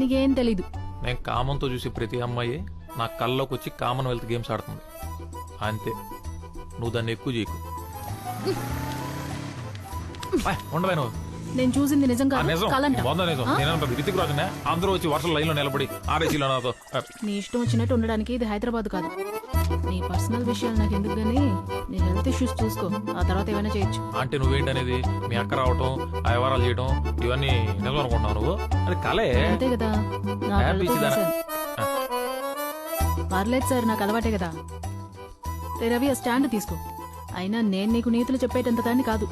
నీకేం తెలీదు. నేను కామంతో చూసి ప్రతి అమ్మాయి నా కళ్ళలోకి వచ్చి కామన్వెల్త్ గేమ్స్ ఆడుతుంది అంతే. నువ్వు దాన్ని ఎక్కువ చేయకు. ఉండవే నువ్వు. నేను చూసింది నిజం కాదు నిజం కాలంట. వంద నిజం నేనంటాను రితిక్ రాజునే అందరూ వచ్చి వర్షం లైన్ లో నిలబడి ఆర్ఏసీలో నాతో నీ ఇష్టం వచ్చినట్టు ఉండడానికి ఇది హైదరాబాద్ కాదు. నీ పర్సనల్ విషయాలు నాకు ఎందుకు గానీ నీ హెల్త్ ఇష్యూస్ చూసుకో, ఆ తర్వాత ఏమైనా చేయొచ్చు. అంటే నువ్వేంటనేది మీ అక్క రావటం ఆ వ్యవహారాలు చేయడం ఇవన్నీ నిజం అనుకుంటున్నావు నువ్వు? అది కలే. అంతే కదా, నా హ్యాపీ కళ్ళతో సీజన్. చూశాను. పర్లేదు సార్, నాకు అలవాటే కదా. రే రవి, ఆ స్టాండ్ తీసుకో. అయినా నేను నీకు నీతులు చెప్పేటంత దాన్ని కాదు.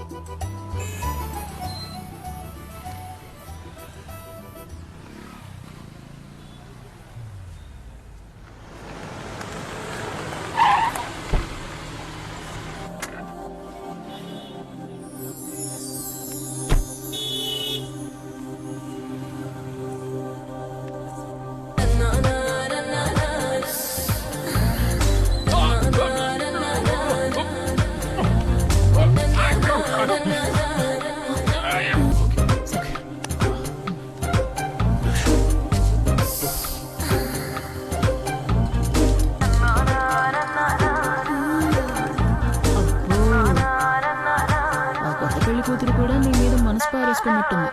కూతురు కూడా నీ మీద మనసు పారేసుకున్నట్టుంది.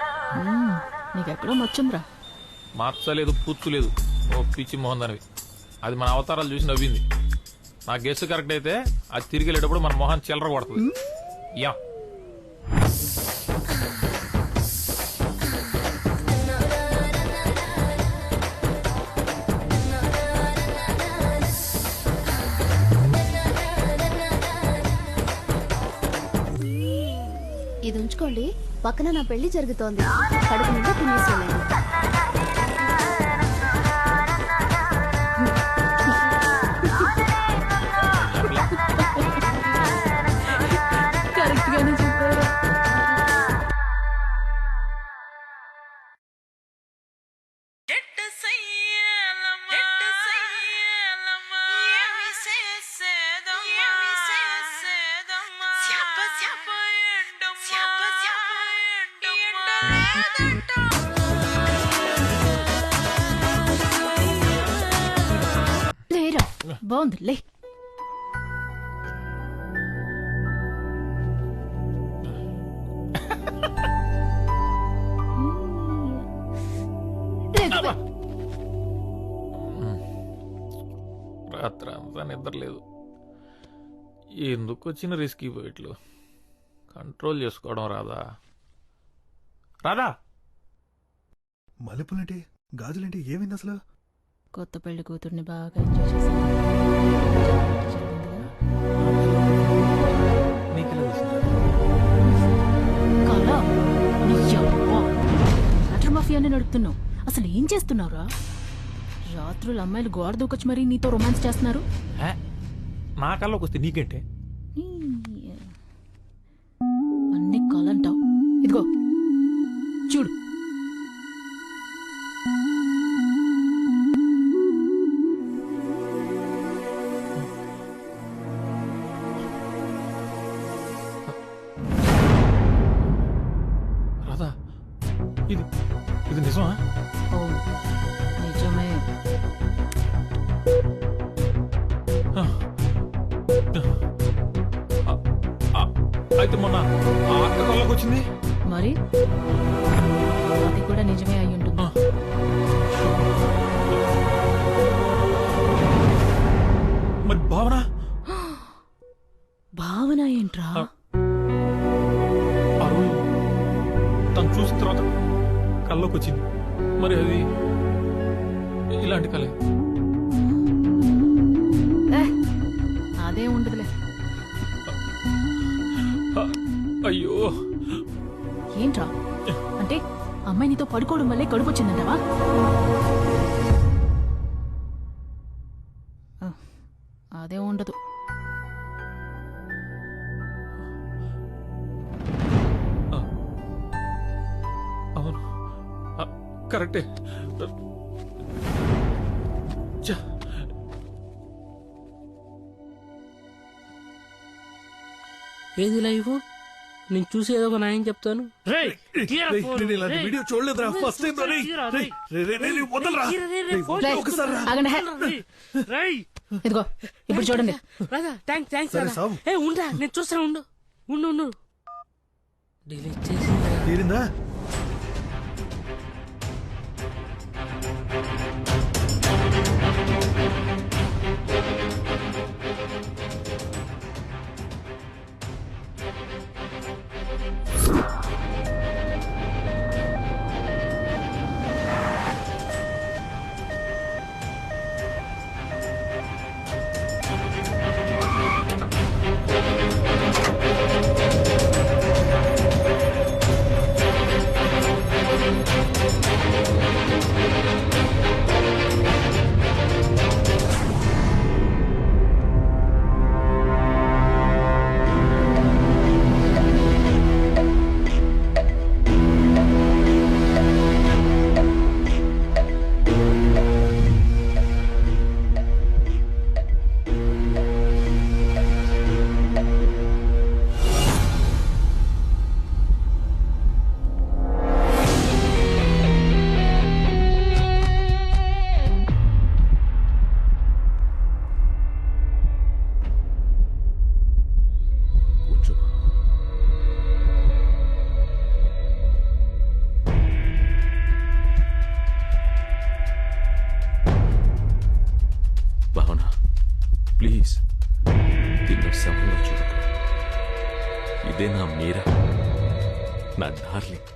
నీకెక్కడో మచ్చుందిరా. మార్చలేదు పుచ్చులేదు ఓ పిచ్చి మోహన్ దానివి. అది మన అవతారాలు చూసి నవ్వింది. నా గెస్ కరెక్ట్ అయితే అది తిరిగి వెళ్ళేటప్పుడు మన మొహన్ చిల్లర కొడుతుంది. యా ఇది ఉంచుకోండి, పక్కన నా పెళ్లి జరుగుతోంది, కడుపు నిండా తినేసేయండి. కరెక్ట్ గానే చెప్పారు. లేరా, బాగుంది లే. రాత్రి అంతా నిద్ర లేదు. ఎందుకు వచ్చిన రిస్క్ పోయిట్లు కంట్రోల్ చేసుకోవడం రాదా? రాదా మల్లెపూలేంటి, గాజులేంటి, ఏమైంది అసలు? కొత్త పెళ్లి కూతుర్ని బాగా ఎంజాయ్ చేశాను. వాటర్ మాఫియాని నడుపుతున్నావు. అసలు ఏం చేస్తున్నావురా? రాత్రులు అమ్మాయిలు గోడ దూకొచ్చి మరీ నీతో రొమాన్స్ చేస్తున్నారు. నా కల్లోకి వస్తే నీకేంటే? అన్ని కాలంటావు. ఇదిగో చూడు. రాధా, ఇది నిజమా? అవును, నిజమే. అయితే మొన్న ఆ అక్క కళ్ళకి వచ్చింది మరి, అది కూడా నిజమే అయి ఉంటుంది. మరి భావన భావన ఏంట్రా? ఆ రోజు తను చూసిన తర్వాత కళ్ళకి వచ్చింది. మరి అది ఇలాంటి కళే. అదే ఉండదులే. అయ్యో, ఏంట్రా అంటే అమ్మాయి నీతో పడుకోవడం వల్లే కడుపు వచ్చిందంటావా? అదే ఉండదు. అవును కరెక్టే. ఏది లైఫ్? నేను చూసి ఏదో ఒక న్యాయం చెప్తాను. వీడియో చూడలేదురా, ఫస్ట్ టైం. ఇదిగో ఇప్పుడు చూడండి. థ్యాంక్స్. ఉండరా, నేను చూస్తాను. ఉండు డిలీట్ చేసి తీరిందా? ప్లీజ్ దీన్ని సమయంలో చూడకు. ఇదే నా మీరా, నా డార్లింగ్.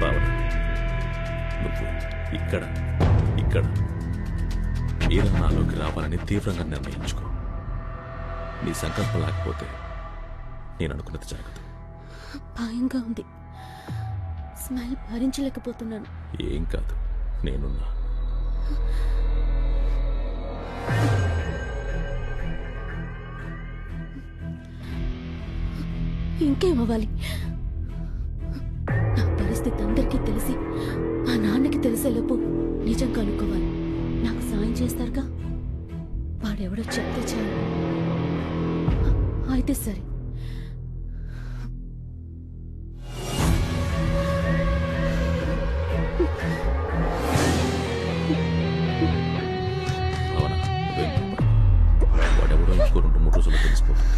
భావన, నువ్వు ఇక్కడ ఇక్కడ మీరా నాలోకి రావాలని తీవ్రంగా నిర్ణయించుకో. నీ సంకల్పం లేకపోతే నేను అనుకున్నది జరగదు. భయంగా ఉంది, స్మెల్ భరించలేకపోతున్నాను. ఏం కాదు, నేనున్నా. ఇంకేమవ్వాలి? నా పరిస్థితి అందరికీ తెలిసి మా నాన్నకి తెలిసేలోపు నిజం కనుక్కోవాలి. నాకు సాయం చేస్తారుగా? వాడెవడో చెప్తే చాలు. అయితే సరే. వాడెవడో ఇంకో 2-3 రోజుల్లో తెలిసిపోతుంది.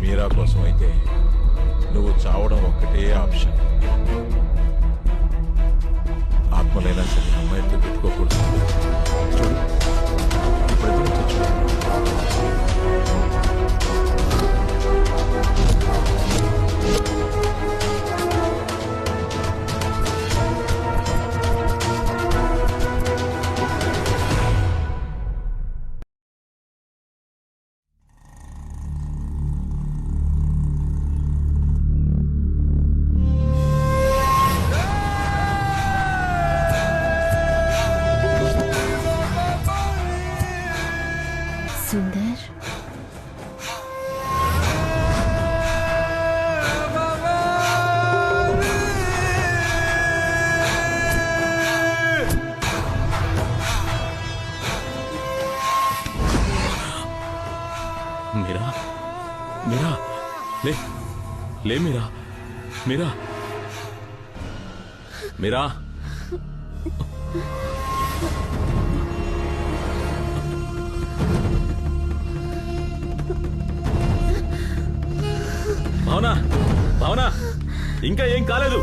మీరా కోసం అయితే నువ్వు చావడం ఒక్కటే ఆప్షన్. ఆత్మలైనా సరే అమ్మాయితో పెట్టుకోకూడదు. చూడు, ఇప్పుడు సుందర్, మీరా, మీరా, లే లే మీరా, మీరా, మీరా. భావనా భావనా ఇంకా ఏం కాలేదు.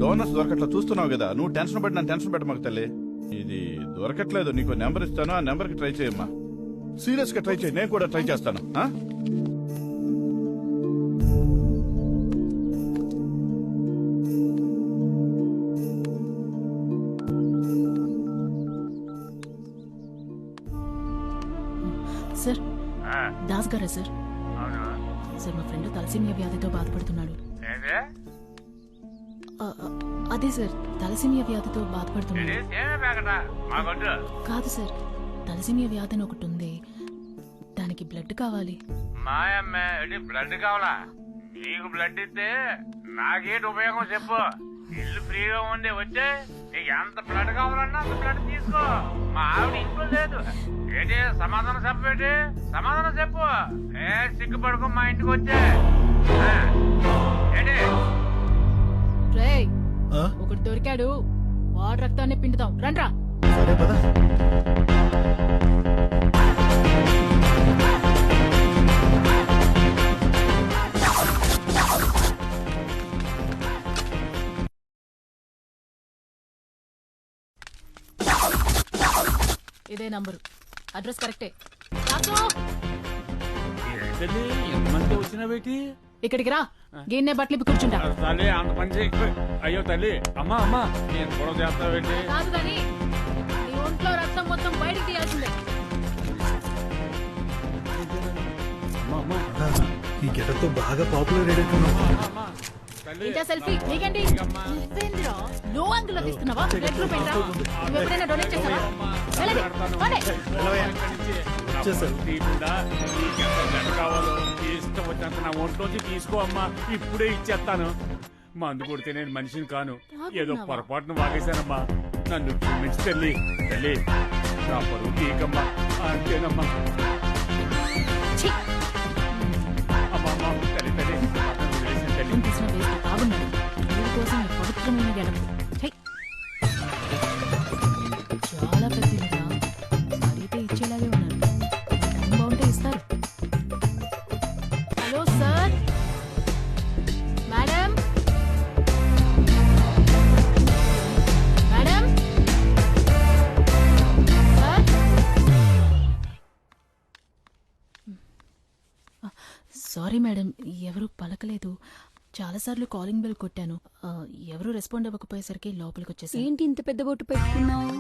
డోనర్స్ దొరకట్లా చూస్తున్నావు కదా, నువ్వు టెన్షన్ పడి నన్ను టెన్షన్ పెట్టమాకు తల్లి. ఇది దొరకట్లేదు, నీకు నెంబర్ ఇస్తాను, ఆ నెంబర్ కి ట్రై చేయమ్మా. సీరియస్ గా ట్రై చేయి, నేను కూడా ట్రై చేస్తాను. సార్ దాస్ గారా సార్? సార్ మా ఫ్రెండ్ తలసేమియా వ్యాధితో బాధపడుతున్నాడు. అదే సార్, తలసేమియా వ్యాధితో బాధపడుతున్నాడు. కాదు సార్, తలసేమియా వ్యాధి అని ఒకటి ఉంది, దానికి బ్లడ్ కావాలి. బ్లడ్ కావాలా? నీకు బ్లడ్ ఇస్తే నాకేంటి ఉపయోగం చెప్పు. ఇల్లు ఫ్రీగా ఉంది, వచ్చే నీకు ఎంత బ్లడ్ కావాలన్నా అంత బ్లడ్ తీసుకో. మా ఆవిడ ఇంట్లో లేదు. ఏంటి సమాధానం చెప్పేటి? సమాధానం చెప్పు. సిగ్గుపడుకో, మా ఇంటికి వచ్చే. ఏంటి ఒకటి దొరికాడు, వాడు రక్తాన్ని పిండుతాం, రండ్రా. ఇదే నంబరు, అడ్రస్ కరెక్టే. ఎంతమంది వచ్చినా పెట్టి ఇక్కడికి రా, గిన్నె బట్టలు కూర్చుంటా. తల్లి అంత పని చేయి. అయ్యో తల్లి, అమ్మా అమ్మా నేను కూడా చేస్తా పెట్టి. కాదు కానీ నీ ఒంట్లో రక్తం మొత్తం బయటికి తీయాల్సిందే. ఈ గెటతో బాగా పాపులర్ అయ్యేట్టున్నావు. ఇంకా సెల్ఫీ నీకేంటి? లో యాంగిల్ లో తీస్తున్నావా? రెడ్ రూప్ ఏంట్రా? నువ్వు ఎప్పుడైనా డొనేట్ చేసావా? వెళ్ళండి, కావాలో ఇష్టం వచ్చినంత నా ఒంట్లోంచి తీసుకో అమ్మా, ఇప్పుడే ఇచ్చేస్తాను. మందు కొడితే నేను మనిషిని కాను, ఏదో పొరపాటును వాగేశానమ్మా, నన్ను క్షమించి తల్లి. తల్లి నా పరువు తీకమ్మా, అంతేనమ్మా. అమ్మా అమ్మా తల్లి తల్లి తల్లి బాగున్నాడు కోసం పవిత్రమైన గడప చాలా పెద్దదిగా అడిగితే ఇచ్చేలాగే ఉన్నారు. బాగుంటే ఇస్తారు. Hello sir, madam madam sir. Sorry madam, ఎవరు పలకలేదు. చాలాసార్లు కాలింగ్ బెల్ కొట్టాను, ఎవరు రెస్పాండ్ అవ్వకపోయేసరికి లోపలికి వచ్చేసాను. ఏంటి ఇంత పెద్ద బొట్టు పెట్టుకున్నావు?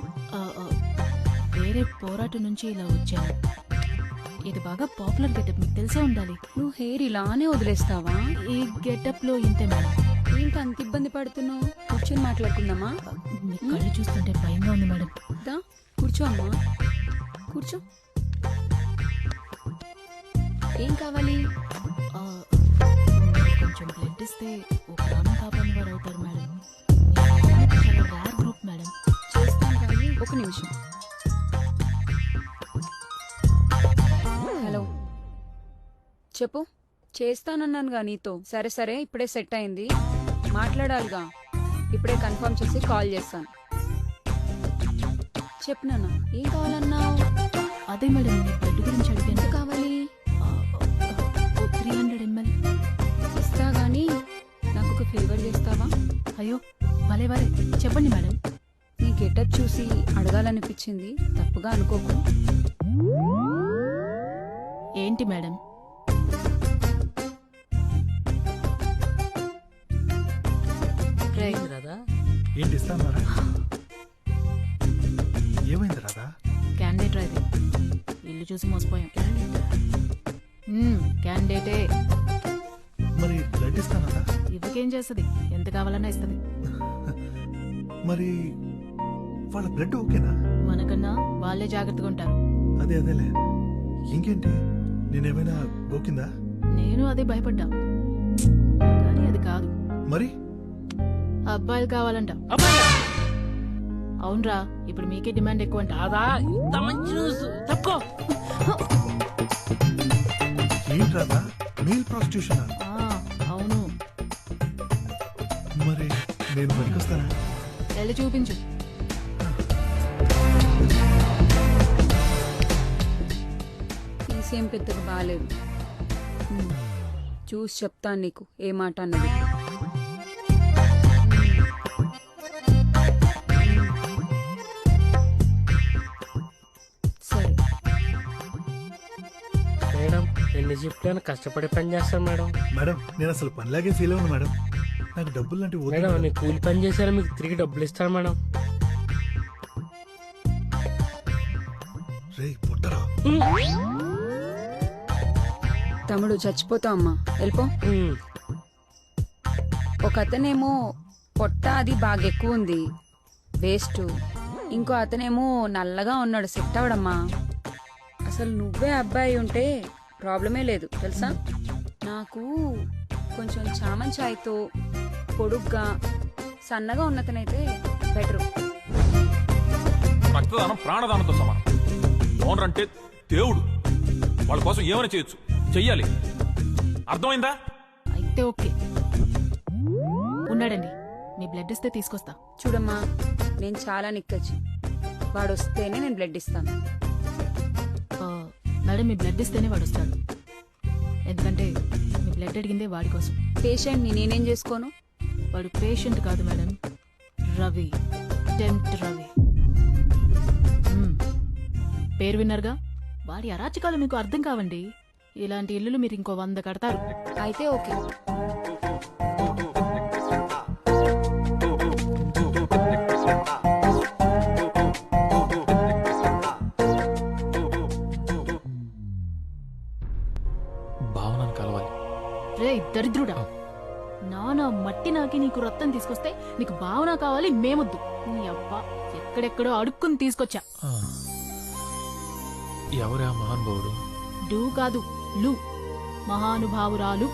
వేరే పోరాటం నుంచి ఇలా వచ్చాను. ఇది బాగా పాపులర్ గెటప్, మీకు తెలిసే ఉండాలి. నువ్వు హెయిర్ ఇలానే వదిలేస్తావా? ఈ గెటప్ లో ఇంతే మేడం. ఏంటి అంత ఇబ్బంది పడుతున్నావు? కూర్చొని మాట్లాడుకుందామా? మీ కళ్ళు చూస్తుంటే భయంగా ఉంది మేడం. దా కూర్చో అమ్మా, కూర్చో. ఏం కావాలి? కొంచెం బ్లడ్ ఇస్తే ఓ ప్రాణం కాపాడిన వారు అవుతారు మేడం. చాలా రేర్ గ్రూప్ మేడం. చేస్తాను కానీ ఒక నిమిషం. హలో చెప్పు. చేస్తానన్నానుగా నీతో. సరే సరే, ఇప్పుడే సెట్ అయింది, మాట్లాడాలిగా. ఇప్పుడే కన్ఫర్మ్ చేసి కాల్ చేస్తాను. చెప్పు నాన్న, ఏం కావాలన్నావు? అదే మేడం, మీ బ్లడ్ గురించి అడిగాను. ఎంత కావాలి? 300 ml ఇస్తా గానీ నాకు ఒక ఫేవర్ చేస్తావా? అయ్యో భలే వరే, చెప్పండి మేడం. నీ గెటప్ చూసి అడగాలనిపించింది, తప్పుగా అనుకోకు. ఏంటి మేడం? ఏంటి ఇస్తాన్నారా? ఏమైంది రాదా? క్యాండిడేట్ రైతే ఇల్లు చూసి మోసపోయాం. క్యాండిడేటే. మరి బ్లడ్ ఇస్తానదా? ఇవ్వకేం చేస్తుంది, ఎంత కావాలన్నా ఇస్తుంది. మరి వాళ్ళ బ్లడ్ ఓకేనా? మనకన్నా వాళ్ళే జాగ్రత్తగా ఉంటారు. అదేలే. ఇంకేంటి, నేనేమైనా గోకిందా? నేను అదే భయపడ్డా, కానీ అది కాదు. మరి అబ్బాయిలు కావాలంట. అవునరా, ఇప్పుడు మీకే డిమాండ్ ఎక్కువ అంట. అదా ఇంత మంచి న్యూస్ తప్పుకో. ఏంట్రా మెయిల్ ప్రాస్టిట్యూషన్? అవును. మరి నేను పనికొస్తానా? వెళ్ళి చూపించు. తీసేం పెద్దగా బాగాలేదు. చూసి చెప్తాను నీకు ఏ మాట అన్నది. సరే మేడం, ఎన్ని షిఫ్ట్లను కష్టపడి పని చేస్తాను మేడం. మేడం, నేను అసలు పనిలాగే ఫీల్ అవ్వను మేడం. నాకు డబ్బులు లాంటి మేడం, నేను కూలి పని చేశాను, మీకు తిరిగి డబ్బులు ఇస్తాను మేడం. రే పుట్టరా, తమ్ముడు చచ్చిపోతావు అమ్మా, వెళ్ళిపో. ఒక అతనేమో పొట్ట అది బాగా ఎక్కువ ఉంది, వేస్ట్. ఇంకో అతనేమో నల్లగా ఉన్నాడు, సెట్ అవడమ్మా. అసలు నువ్వే అబ్బాయి ఉంటే ప్రాబ్లమే లేదు తెలుసా. నాకు కొంచెం చామన్ ఛాయ్తో పొడుగ్గా సన్నగా ఉన్నతనైతే బెటరు. రక్తదానం ప్రాణదానంతో సమానం. డోనర్ అంటే దేవుడు, వాళ్ళ కోసం ఏమైనా చేయొచ్చు, చెయ్యాలి. అర్థమైందా? అయితే ఓకే, ఉన్నాడండి, మీ బ్లడ్ ఇస్తే తీసుకొస్తా. చూడమ్మా, నేను చాలా నిక్కచ్చి, వాడు వస్తేనే నేను బ్లడ్ ఇస్తాను. మేడం, మీ బ్లడ్ ఇస్తేనే వాడు వస్తాడు, ఎందుకంటే మీ బ్లడ్ అడిగిందే వాడి కోసం. పేషెంట్ని నేనేం చేసుకోను? వాడు పేషెంట్ కాదు మేడం, రవి, టెంప్ట్ రవి. పేరు విన్నారుగా, వాడి అరాచకాలు మీకు అర్థం కావండి. ఇలాంటి ఇల్లులు మీరు ఇంకో 100 కడతారు. అయితే ఓకే. భావనను కలవాలి. రే దరిద్రుడా, నానా మట్టి నాకి నీకు రక్తం తీసుకొస్తే నీకు భావన కావాలి, మేమొద్దు. నీ అబ్బా ఎక్కడెక్కడో అడుక్కుని తీసుకొచ్చా. ఎవరా మహానుభావుడు? డూ కాదు, లు, మహానుభావురాలు.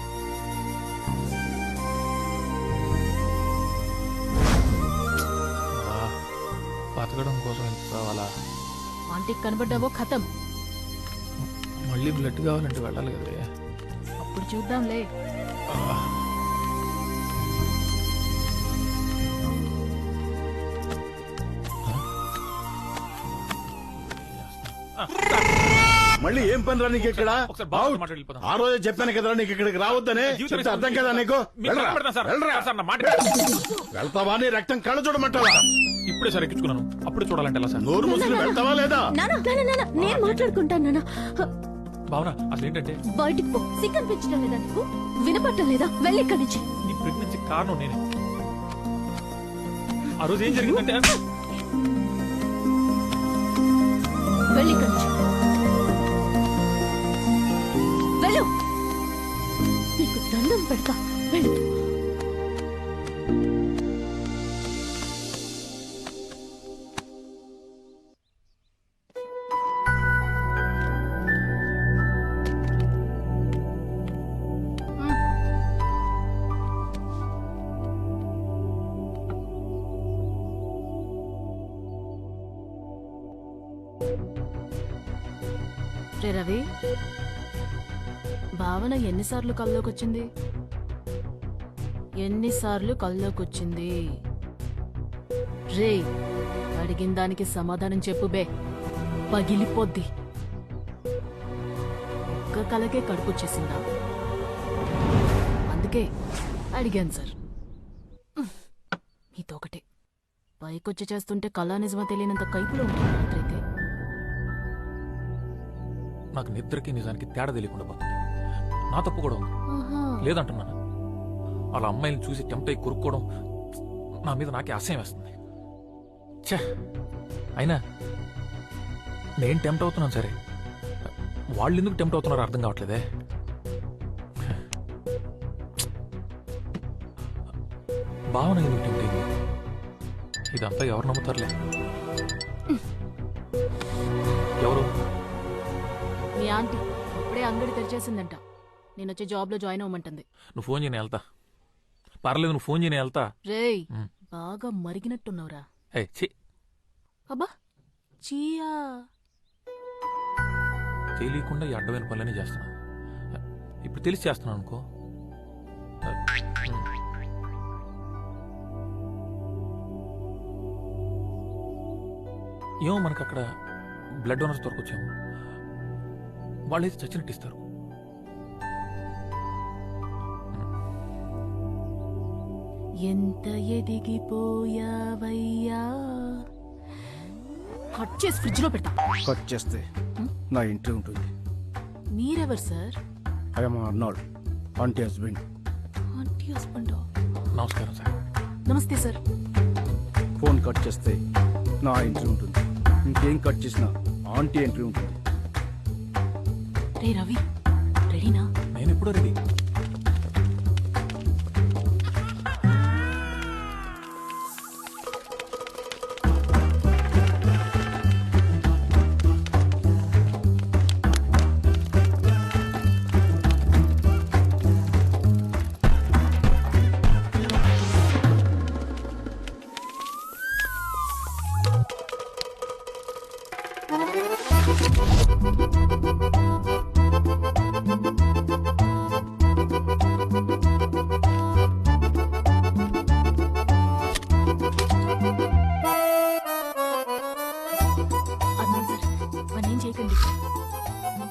బతకడం కోసం ఎంత కావాలా? ఆంటీకి కనబడ్డావో ఖతం. మళ్ళీ బ్లడ్ కావాలంటే వెళ్ళాలి కదా. అప్పుడు చూద్దాంలే. మళ్ళీ ఏం పని రా నీకు ఇక్కడ? ఆ రోజే చెప్పాను కదరా నీకు ఇక్కడికి రావద్దనే. చెప్తే అర్థం కదా నీకు? వెళ్తావా? నీ రక్తం కళ్ళ చూడమంటావా? ఇప్పుడే సార్ ఎక్కించుకున్నాను, అప్పుడే చూడాలంటే ఎలా సార్? నోరు ముసులు వెళ్తావా లేదా? నేను మాట్లాడుకుంటాను నాన్న. భావన, అసలు ఏంటంటే బయటికి పో. సిగ్గం పెంచడం లేదా నీకు? వినపట్టం లేదా? వెళ్ళి ఇక్కడి నుంచి. నీ ప్రెగ్నెన్సీ కారణం నేనే. ఆ రోజు ఏం జరిగిందంటే, వెళ్ళి ఇక్కడి నుంచి వెళ్ళు. నీకు దండం పెడతా, వెళ్ళు. రే రవి, భావన ఎన్నిసార్లు కల్లోకొచ్చింది? ఎన్నిసార్లు కల్లోకొచ్చింది? రే, అడిగిన దానికి సమాధానం చెప్పు బే, పగిలిపోద్ది. ఒక్క కలకే కడుపుచ్చేసిందా? అందుకే అడిగాను సార్. మీతో ఒకటే, పైకొచ్చి చేస్తుంటే కళా నిజమా తెలియనంత కైపులో ఉంటుంది రాత్రైతే. నాకు నిద్రకి నిజానికి తేడా తెలియకుండా పోతుంది. నా తప్పు కూడా ఉంది, లేదంటున్నాను. అలా అమ్మాయిని చూసి టెంప్ట్ అయి కొరుక్కోవడం నా మీద నాకే అసహ్యం వేస్తుంది. ఛే, అయినా నేను టెంప్ట్ అవుతున్నాను సరే, వాళ్ళు ఎందుకు టెంప్ట్ అవుతున్నారో అర్థం కావట్లేదే. భావన ఎందుకు టెంప్ట్ అయింది? ఇదంతా ఎవరు నమ్ముతారులే. ఎవరు? మీ ఆంటీ ఇప్పుడే అంగడి తెరిచేసిందంట. నేను వచ్చే జాబ్ లో జాయిన్ అవ్వమంటుంది. నువ్వు ఫోన్ చేయని వెళ్తా. పర్లేదు, నువ్వు ఫోన్ చేయని వెళ్తా. రేయ్ బాగా మరిగినట్టున్నావురా. అబ్బా చీయా. తెలియకుండా ఈ అడ్డమైన పనులన్నీ చేస్తున్నా. ఇప్పుడు తెలిసి చేస్తున్నాను అనుకో. ఏమో మనకు అక్కడ బ్లడ్ డోనర్స్ దొరకొచ్చాము. వాళ్ళైతే చచ్చినట్టు ఇస్తారు. ఎంత ఎదిగిపోయావయ్యా. కట్ చేసి ఫ్రిడ్జ్ లో పెడతా. కట్ చేస్తే నా ఇంట్రీ ఉంటుంది. మీరెవరు sir? I'm Arnold, aunty husband. Aunty husband. నమస్కారం సార్. నమస్తే సార్. ఫోన్ కట్ చేస్తే నా ఎంట్రీ ఉంటుంది. ఇంకేం కట్ చేసినా ఆంటీ ఎంట్రీ ఉంటుంది. రే రవి, రెడీనా? నేను ఎప్పుడో రెడీ.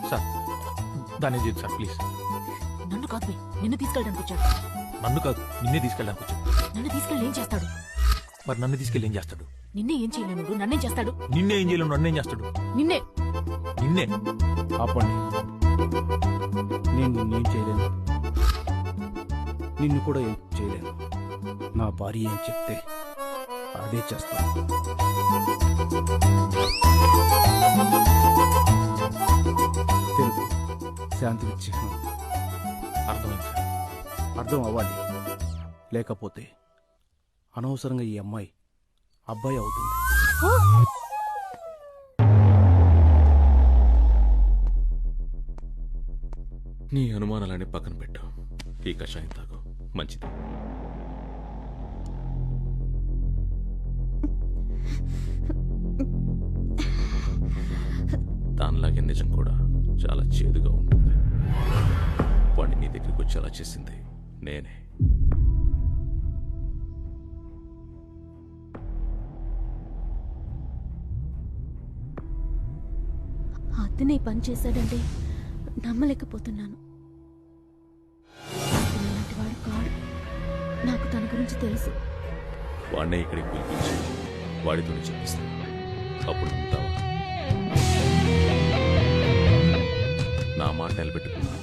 సార్ దాన్ని చేయదు సార్, ప్లీజ్. నన్ను కాదు, నిన్ను తీసుకెళ్ళడానికి వచ్చాడు. నన్ను కాదు, నిన్నే తీసుకెళ్ళడానికి వచ్చాడు. నన్ను తీసుకెళ్ళి ఏం చేస్తాడు? మరి నన్ను తీసుకెళ్ళి ఏం చేస్తాడు? నిన్నే ఏం చేయలేను, నన్నేం చేస్తాడు? నిన్నే ఏం చేయలేను, నన్నేం చేస్తాడు? నిన్నే. నిన్నే ఆపండి. నేను నిన్నేం చేయలేను, నిన్ను కూడా ఏం చేయలేను. నా భార్య ఏం చెప్తే అదే చేస్తాను. తెలుగు శాంతికి చిహ్నం. అర్థమైంది. అర్థం అవ్వాలి, లేకపోతే అనవసరంగా ఈ అమ్మాయి అబ్బాయి అవుతుంది. నీ అనుమానాలని పక్కన పెట్టు. ఈ కషాయం తాగు, మంచిది. దానిలాగే నిజం కూడా చాలా చేదుగా ఉంటుంది. వాడిని నీ దగ్గరికి వచ్చేలా చేసింది నేనే. అతనే పని చేశాడంటే నమ్మలేకపోతున్నాను. ఇలాంటి వాడు కాడు. నాకు తన గురించి తెలుసు. వాడినే ఇక్కడికి పిలిపించి వాడితోనే చెప్పిస్తాను. అప్పుడు ఉంటావా? నా మాట నిలబెట్టుకున్నా.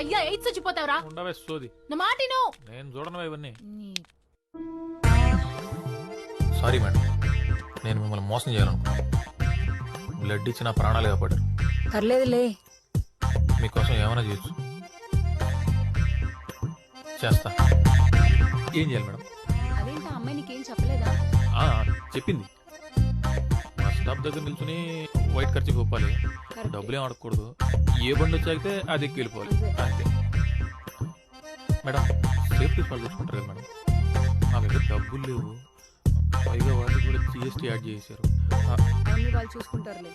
అయ్యా ఎయిడ్స్ వచ్చిపోతావురా. ఉండవే సోది. నా మాటిను. నేను చూడను ఇవన్నీ. సారీ మేడం, నేను మిమ్మల్ని మోసం చేయాలనుకున్నాను. బ్లడ్ ఇచ్చిన ప్రాణాలు కాపాడారు. పర్లేదులే, మీకోసం ఏమైనా చేయొచ్చు. చేస్తా. ఏం చేయాలి మేడం? అదేంటి అమ్మాయి నీకేం చెప్పలేదా? చెప్పింది. బస్ స్టాప్ దగ్గర నిల్చుని వైట్ ఖర్చు గొప్పాలి, డబ్బులేం అడగకూడదు, ఏ బండి వచ్చాకే అది ఎక్కి వెళ్ళిపోవాలి అంతే. మేడం సేఫ్టీ ఫాల్ తెచ్చుకుంటారు కదా మేడం. నా దగ్గర డబ్బులు లేవు, పైగా వాళ్ళు కూడా GST యాడ్ చేశారు. వాళ్ళు చూసుకుంటారులే.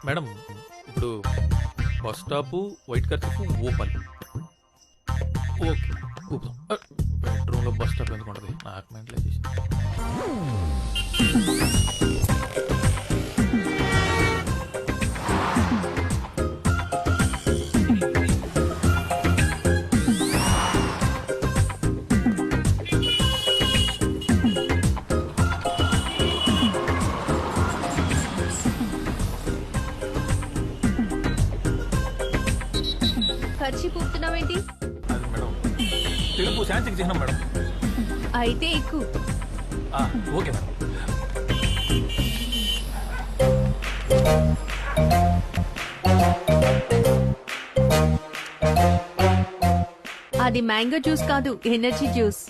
మేడం ఇప్పుడు బస్ స్టాప్ వైట్ ఖర్చు ఓపాలి. ఓకే ఊపుదాం. బెడ్రూమ్లో బస్ స్టాప్ ఎందుకు ఉంటుంది? నాకు మెంటలే చేసి. ఎక్కుతున్నావేంటి? మేడం తెలుపు శాంతికి చిహ్నం మేడం. అయితే ఎక్కువ. Okay madam. అది మ్యాంగో జ్యూస్ కాదు, ఎనర్జీ జ్యూస్.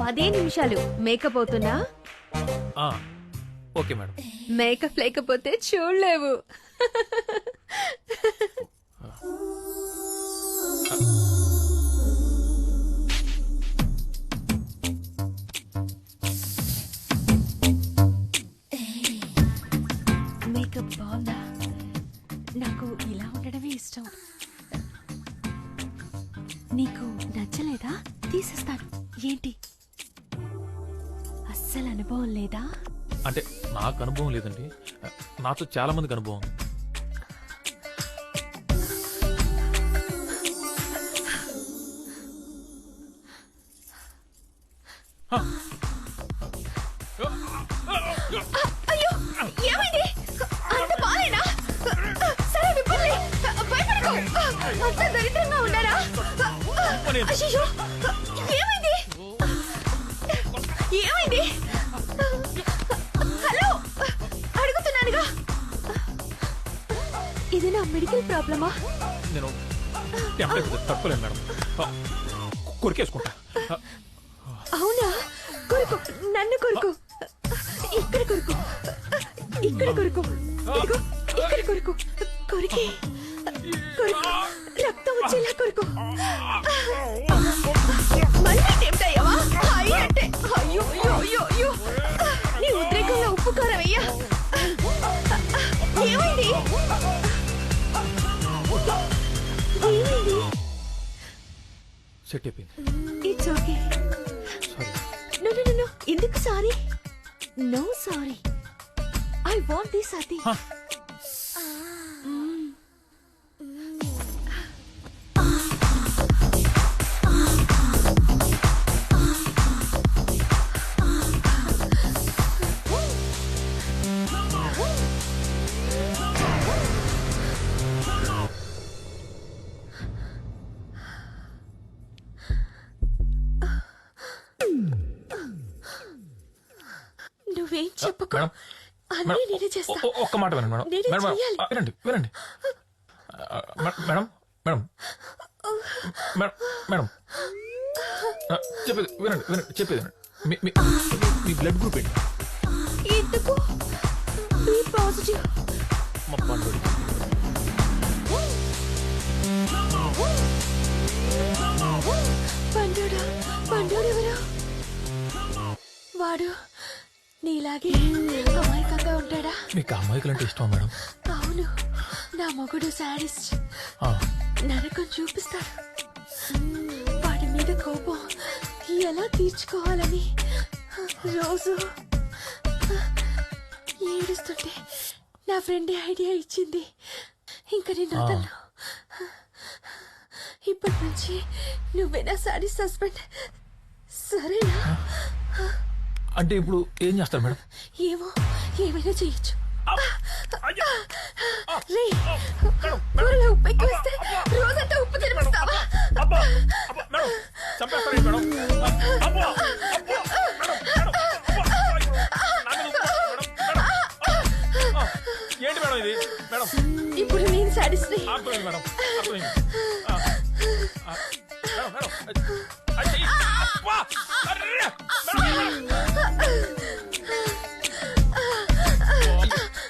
10 నిమిషాలు మేకప్ అవుతున్నా? Okay madam. మేకప్ లేకపోతే చూడలేవు. మేకప్ బాగుందా? నాకు ఇలా ఉండడమే ఇష్టం. నీకు నచ్చలేదా? తీసేస్తాను. ఏంటి, అస్సలు అనుభవం లేదా? అంటే నాకు అనుభవం లేదండి, నాతో చాలా మందికి అనుభవం ఉంది. అయ్యో ఏమైంది? అంత బాలేనా? సరే విప్పండి. భయపడకు. అంత దరిద్రంగా ఉన్నారా? అయ్యో ఏమైంది? ఏమైంది? హలో అడుగుతున్నానుగా. ఇది నా మెడికల్ ప్రాబ్లమా? నేను తట్టుకోలేను మేడం, కొరికేసుకుంటా. అవునా? కొరుకు, నన్ను కొరుకు. ఇక్కడ కొరుకు, ఇక్కడ కొరుకు. ఇదిగో ఇక్కడ కొరుకు. కొరికి కొరుకు, రక్తం వచ్చేలా కొరుకు. మళ్ళీ టెంప్ట్ అయ్యావా? అంటే అయ్యో అయ్యో అయ్యో అయ్యో, నీ ఉద్రేకంలో ఉప్పు కారం అయ్యా. ఏమైంది? ఏమైంది? సెట్ అయిపోయింది. It's okay. No no no, ఎందుకు sorry? No sorry. I want this అతి. నువ్వేం చెప్పకు, అన్నీ నేనే చేస్తా. ఒక్క మాట వినండి మేడం. నేనే మేడం చెయ్యాలి. వినండి వినండి మేడం మేడం మేడం మేడం చెప్పేది వినండి వినండి చెప్పేది వినండి. మీ బ్లడ్ గ్రూప్ ఏంటి? ఎందుకు? B positive. మా పండుగ పండుడా? పండుడు ఎవరు? వాడు నీలాగే అమాయకంగా ఉంటాడా? మీకు అమ్మాయికులు అంటే ఇష్టమా మేడం? అవును, నా మొగుడు శాడిస్ట్. నరకం చూపిస్తాడు. వాడి మీద కోపం ఎలా తీర్చుకోవాలని రోజు ఏడుస్తుంటే నా ఫ్రెండ్ ఐడియా ఇచ్చింది. ఇంకా నేను వదలను. ఇప్పటి నుంచి నువ్వే నా శాడిస్ట్ హస్బెండ్, సరేనా? అంటే ఇప్పుడు ఏం చేస్తారు మేడం? ఏమో, ఏమైనా చేయొచ్చు. రే, కూరలో ఉప్పు ఎక్కువ వేస్తే రోజంతా ఉప్పు తినిపిస్తావా? ఏంటి మేడం ఇది? మేడం ఇప్పుడు నేను సాటిస్ఫై. మేడం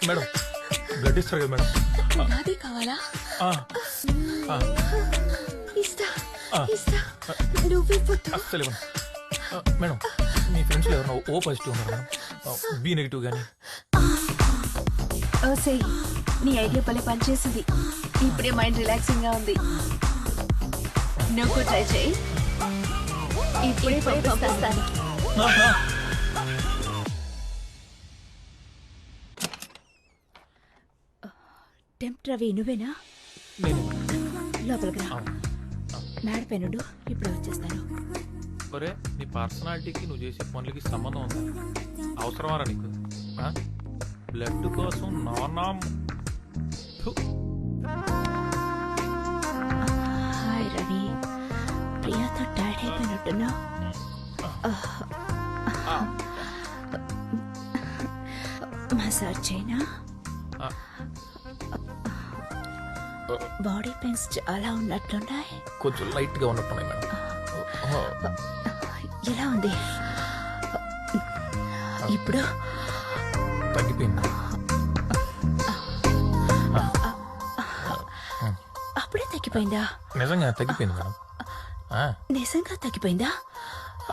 మేడం బ్లడ్ ఇస్తారు కదా మేడం? నాదే కావాలా? ఇస్తా ఇస్తా, నువ్వివ్వద్దు. అస్సలు ఇవ్వను మేడం. మీ ఫ్రెండ్స్లో ఎవరైనా ఓ పాజిటివ్ ఉన్నారు మేడం? బి నెగిటివ్ కానీ? ఓసే, నీ ఐడియా పని పనిచేసింది. ఇప్పుడే మైండ్ రిలాక్సింగ్ గా ఉంది. నువ్వు ట్రై చేయి. ఇప్పుడే పంపిస్తాను. టెంప్ట్ రవి నువ్వేనా? లోపలికి రా. మేడపైనుండు, ఇప్పుడు వచ్చేస్తాను. ఒరే, నీ పర్సనాలిటీకి నువ్వు చేసే పనులకి సంబంధం ఉందా? అవసరమారా నీకు? బ్లడ్ కోసం నానా. హాయ్ రవి. చేసుకుంటున్నావు? మసాజ్ చేయనా? బాడీ పెయిన్స్ చాలా ఉన్నట్లున్నాయి. కొంచెం లైట్ గా ఉన్నట్టున్నాయి మేడం. ఎలా ఉంది ఇప్పుడు? తగ్గిపోయింది. అప్పుడే తగ్గిపోయిందా? నిజంగా తగ్గిపోయింది మేడం. నిజంగా తగ్గిపోయిందా?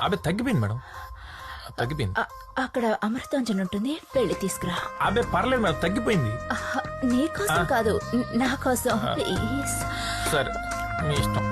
అబ్బే తగ్గిపోయింది మేడం, తగ్గిపోయింది. అక్కడ అమృతాంజన్ ఉంటుంది, వెళ్ళి తీసుకురా. అబ్బే పర్లేదు మేడం, తగ్గిపోయింది. నీకోసం కాదు, నా కోసం ప్లీజ్. సరే మీ ఇష్టం.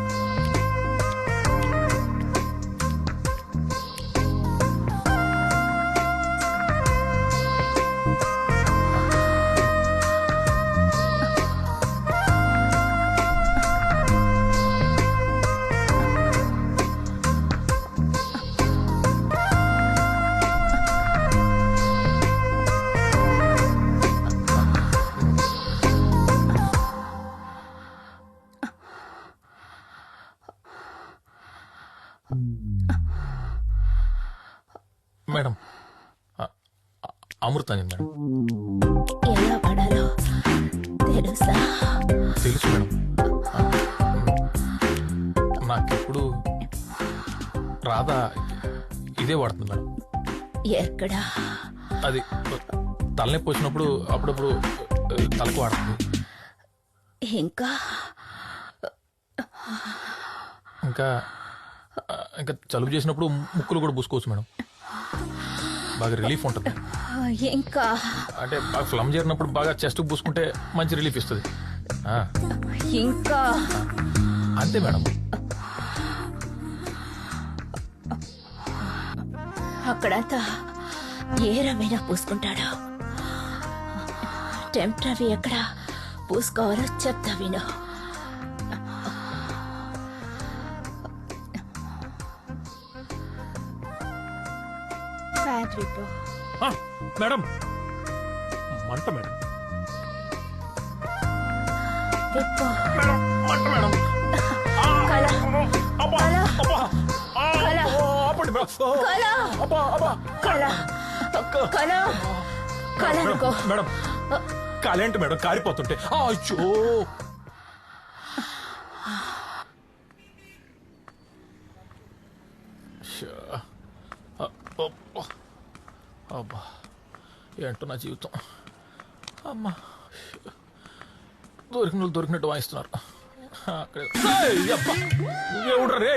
Madam Amrutanjan madam. ఎలా పడాలో తెలుసా? తెలుసు మేడం. నాకెప్పుడు రాధా ఇదే వాడుతుంది మేడం. ఎక్కడా? అది తలనొప్పి వచ్చినప్పుడు అప్పుడప్పుడు తలకు వాడుతుంది. ఇంకా ఇంకా ఇంకా జలుబు చేసినప్పుడు ముక్కులు కూడా పూసుకోవచ్చు మేడం, బాగా రిలీఫ్ ఉంటుంది. ఇంకా అంటే బాగా ఫ్లమ్ చేరినప్పుడు బాగా చెస్ట్ పూసుకుంటే మంచి రిలీఫ్ ఇస్తుంది. ఇంకా అంతే మేడం. అక్కడంతా ఏ రమైనా పూసుకుంటాడు. టెంప్ట్ అవి ఎక్కడ పూసుకోవాలో చెప్తా విను. మేడం మంట మేడం. విప్పు. మంట మేడం. కళ. Madam కాలేంటి madam, కారిపోతుంటే. అచ్చో అబ్బా ఏంటో నా జీవితం. అమ్మా దొరికినట్టు వాయిస్తున్నారు. ఎవడ్రా రే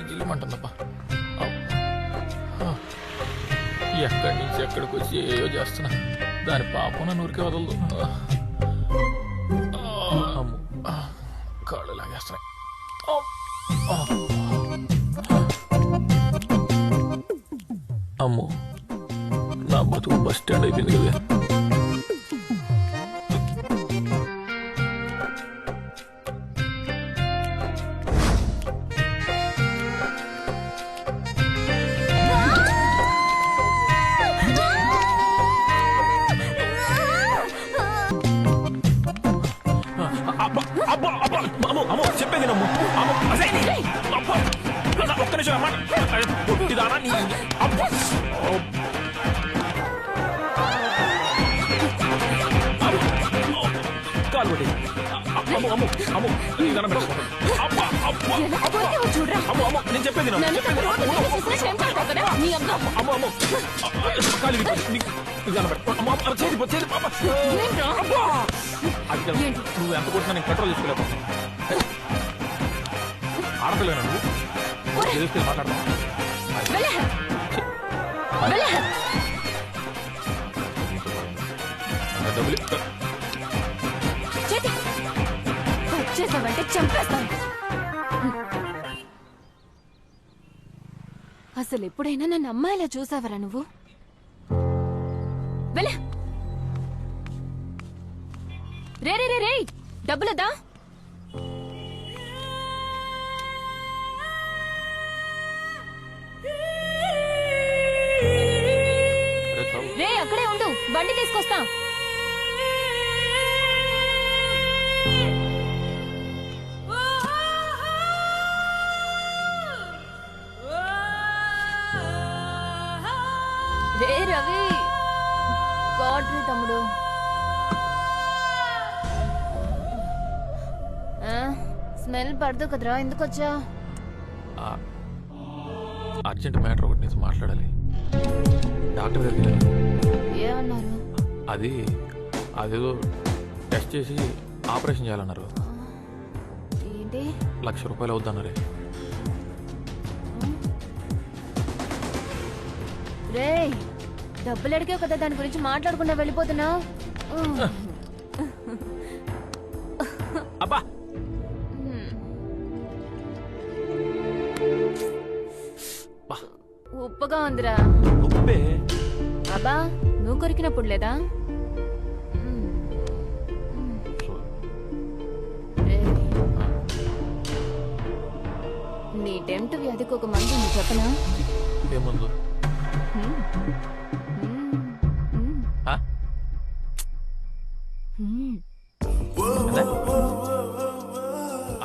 జిల్లుమంటుందబ్బా. ఎక్కడి నుంచి ఎక్కడికి వచ్చి ఏయో చేస్తున్నా, దాని పాపం నన్ను ఊరికే వదలదు. కాళ్ళు లాగేస్తున్నాయి. అమ్మో నా బతుకు బస్ స్టాండ్ అయిపోయింది కదా. చెప్పేది నమ్ము. ఒక్క నిమిషం అమ్మా, పొట్టిదానా నీ కాలు కొట్టి. అమ్ము అమ్ము అమ్ము దండం పెట్టుకుంటాను. నేను చెప్పేది అమ్ము అమ్ము కాలు దండం పెట్టు. నువ్వు ఎంత కొట్టినా నేను కంట్రోల్ చేసుకోలేకపో. ఆడపిల్లనా నువ్వు? తెలిస్తే మాట్లాడతావు. డబ్బులు చేసావంటే చంపేస్తాను. అసలు ఎప్పుడైనా నన్ను అమ్మాయిలా చూసావరా నువ్వు? వెళ్ళ రే రే రే రే డబ్బులదా? రే అక్కడే ఉండు, బండి తీసుకొస్తా. స్మెల్ పడదు కదరా, ఎందుకు వచ్చా? అర్జెంట్ మ్యాటర్ ఒకటి నుంచి మాట్లాడాలి. డాక్టర్ దగ్గరికి వెళ్ళాను. ఏమన్నారు? అదేదో టెస్ట్ చేసి ఆపరేషన్ చేయాలన్నారు. ఏంటి? ₹1,00,000 అవుద్దన్నారే. రే, డబ్బులు అడిగావు కదా, దాని గురించి మాట్లాడకుండా వెళ్ళిపోతున్నావు. అబ్బా, ఉప్పుగా ఉందిరా. ఉప్పే? అబ్బా, నువ్వు కొరికినప్పుడు లేదా? నీ టెంట్ వ్యాధికి ఒక మందు ఉంది, చెప్పనా? ఏముందు?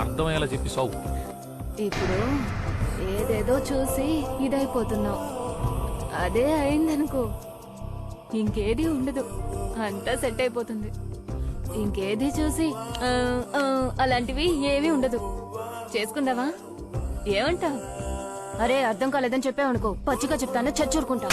అర్థమయ్యేలా చెప్పి సావు. ఇప్పుడు ఏదేదో చూసి ఇదైపోతున్నావు. అదే అయిందనుకో, ఇంకేది ఉండదు, అంతా సెట్ అయిపోతుంది. ఇంకేది చూసి అలాంటివి ఏమీ ఉండదు. చేసుకుందావా? ఏమంటావు? అరే, అర్థం కాలేదని చెప్పావనుకో, పచ్చిగా చెప్తాను, చచ్చూరుకుంటా.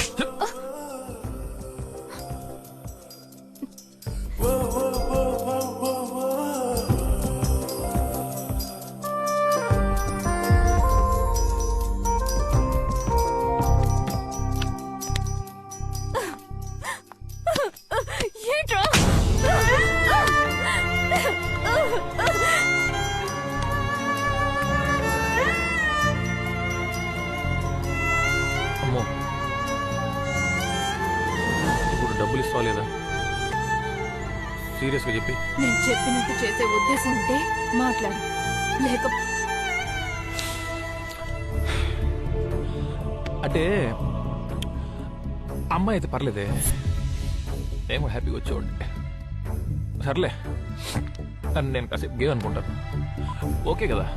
అమ్మో, ఇప్పుడు డబ్బులు ఇస్తావా లేదా? సీరియస్గా చెప్పి. నేను చెప్పినట్టు చేసే ఉద్దేశం ఉంటే మాట్లాడు, లేక అంటే అమ్మాయి అయితే పర్లేదే, నేను కూడా హ్యాపీగా వచ్చేవాడిని. సర్లే, నేను కాసేపు గేమ్ అనుకుంటాను. ఓకే కదా?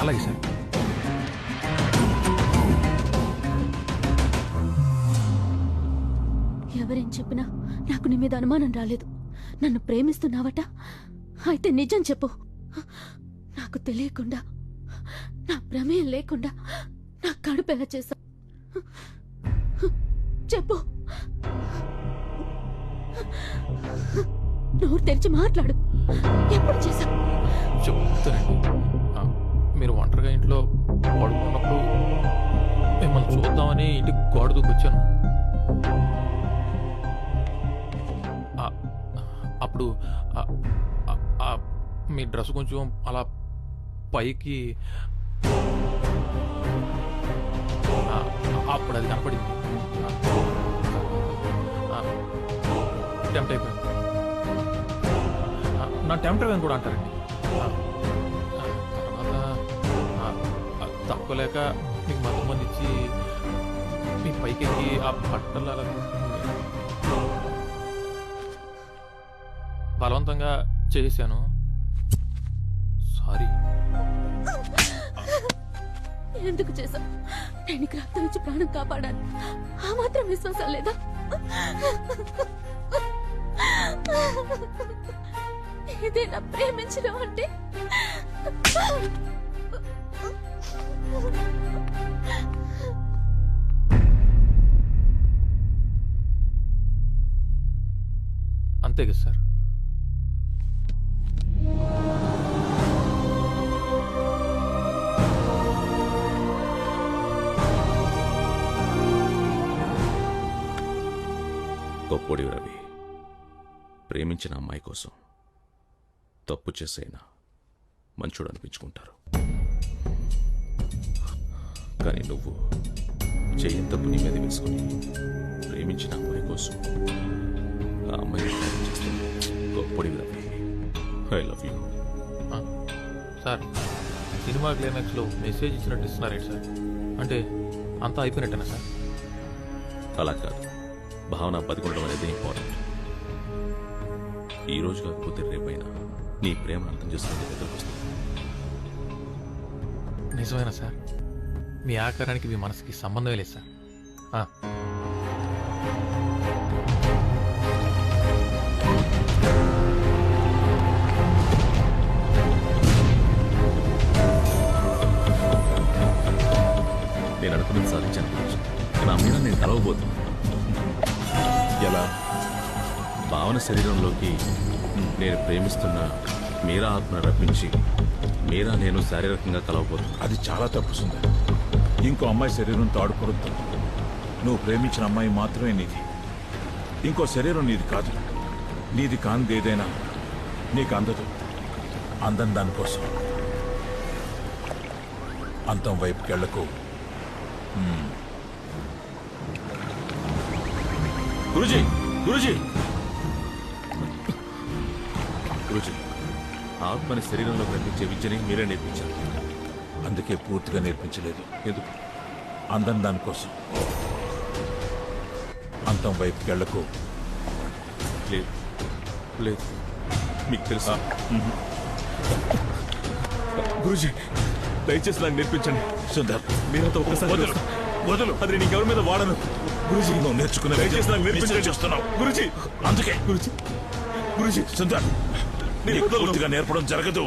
అలాగే సార్. ఎవరేం చెప్పినా నాకు నీ మీద అనుమానం రాలేదు. నన్ను ప్రేమిస్తున్నావట? అయితే నిజం చెప్పు. నాకు తెలియకుండా, నా ప్రమేయం లేకుండా నా కడుపు ఎలా చేశావు? చెప్పు, నోరు తెరిచి మాట్లాడు. ఎప్పుడు చేశావు? చెప్తానండి. మీరు ఒంటరిగా ఇంట్లో పడుకున్నప్పుడు మిమ్మల్ని చూద్దామని ఇంటికి గోడ దూకొచ్చాను. అప్పుడు మీ డ్రెస్ కొంచెం అలా పైకి, అప్పుడు అది కనపడింది. టెంప్ట్ అయిపోయాను. నా టెంప్ట్ అయిపోయాను కూడా అంటారండి. తర్వాత తక్కువలేక మీకు మతం మంది ఇచ్చి మీ పైకి ఎక్కి ఆ బట్టలు అలా బలవంతంగా చేశాను. సారీ. ఎందుకు చేశావు? నేను రక్తం ఇచ్చి ప్రాణం కాపాడాను. ఆ మాత్రం విశ్వాసం లేదా? ఇదేనా ప్రేమించడం అంటే? అంతే కదా సార్? గొప్పోడి రవి. ప్రేమించిన అమ్మాయి కోసం తప్పు చేసైనా మంచోడు అనిపించుకుంటారు. కానీ నువ్వు చేయని తప్పు నీ మీద వేసుకుని ప్రేమించిన అమ్మాయి కోసం ఆ అమ్మాయిని చేస్తుంది. గొప్పడి Ravi. I love you. Sir, cinema క్లైమాక్స్లో మెసేజ్ ఇచ్చినట్టు ఇస్తున్నారేంటి సార్? అంటే అంతా అయిపోయినట్టేనా సార్? అలా కాదు, భావన బతికుండడం అనేది ఇంపార్టెంట్. ఈ రోజు కాకపోతే రేపైనా నీ ప్రేమను అర్థం చేసుకునే దగ్గరకు వస్తుంది. నిజమేనా సార్? మీ ఆకారానికి మీ మనసుకి సంబంధమే లేదు సార్. నేను అనుకున్నది సాధించాను. నా మీద నేను కలవబోతున్నాను. ఎలా? భావన శరీరంలోకి నేను ప్రేమిస్తున్న మీరా ఆత్మను రప్పించి మీరా నేను శారీరకంగా కలవబోతున్నాను. అది చాలా తప్పు సుందర్. ఇంకో అమ్మాయి శరీరంతో ఆడుకోవద్దు. నువ్వు ప్రేమించిన అమ్మాయి మాత్రమే నీది. ఇంకో శరీరం నీది కాదు. నీది కానిది ఏదైనా నీకు అందదు. అందని దానికోసం అంతం వైపుకెళ్లకు. గురుజీ, గురుజీ, గురుజీ, ఆత్మని శరీరంలో కనిపించే విద్యని మీరే నేర్పించారు. అందుకే పూర్తిగా నేర్పించలేదు. ఎందుకు? అందం దానికోసం. అంతం వైపుకెళ్లకు. లేదు లేదు, మీకు తెలుసా? గురుజీ, దయచేసి నాకు నేర్పించండి. సుందర్, మీరంతా ఒక్కసారి వదులు. అది నేను ఎవరి మీద వాడను. గురుజీ, నువ్వు నేర్చుకునే దయచేసి నాకు నేర్పించండి. చేస్తున్నావు గురుజీ. అందుకే గురుజీ, గురుజీ, సుందర్, నీకు పూర్తిగా నేర్పడం జరగదు.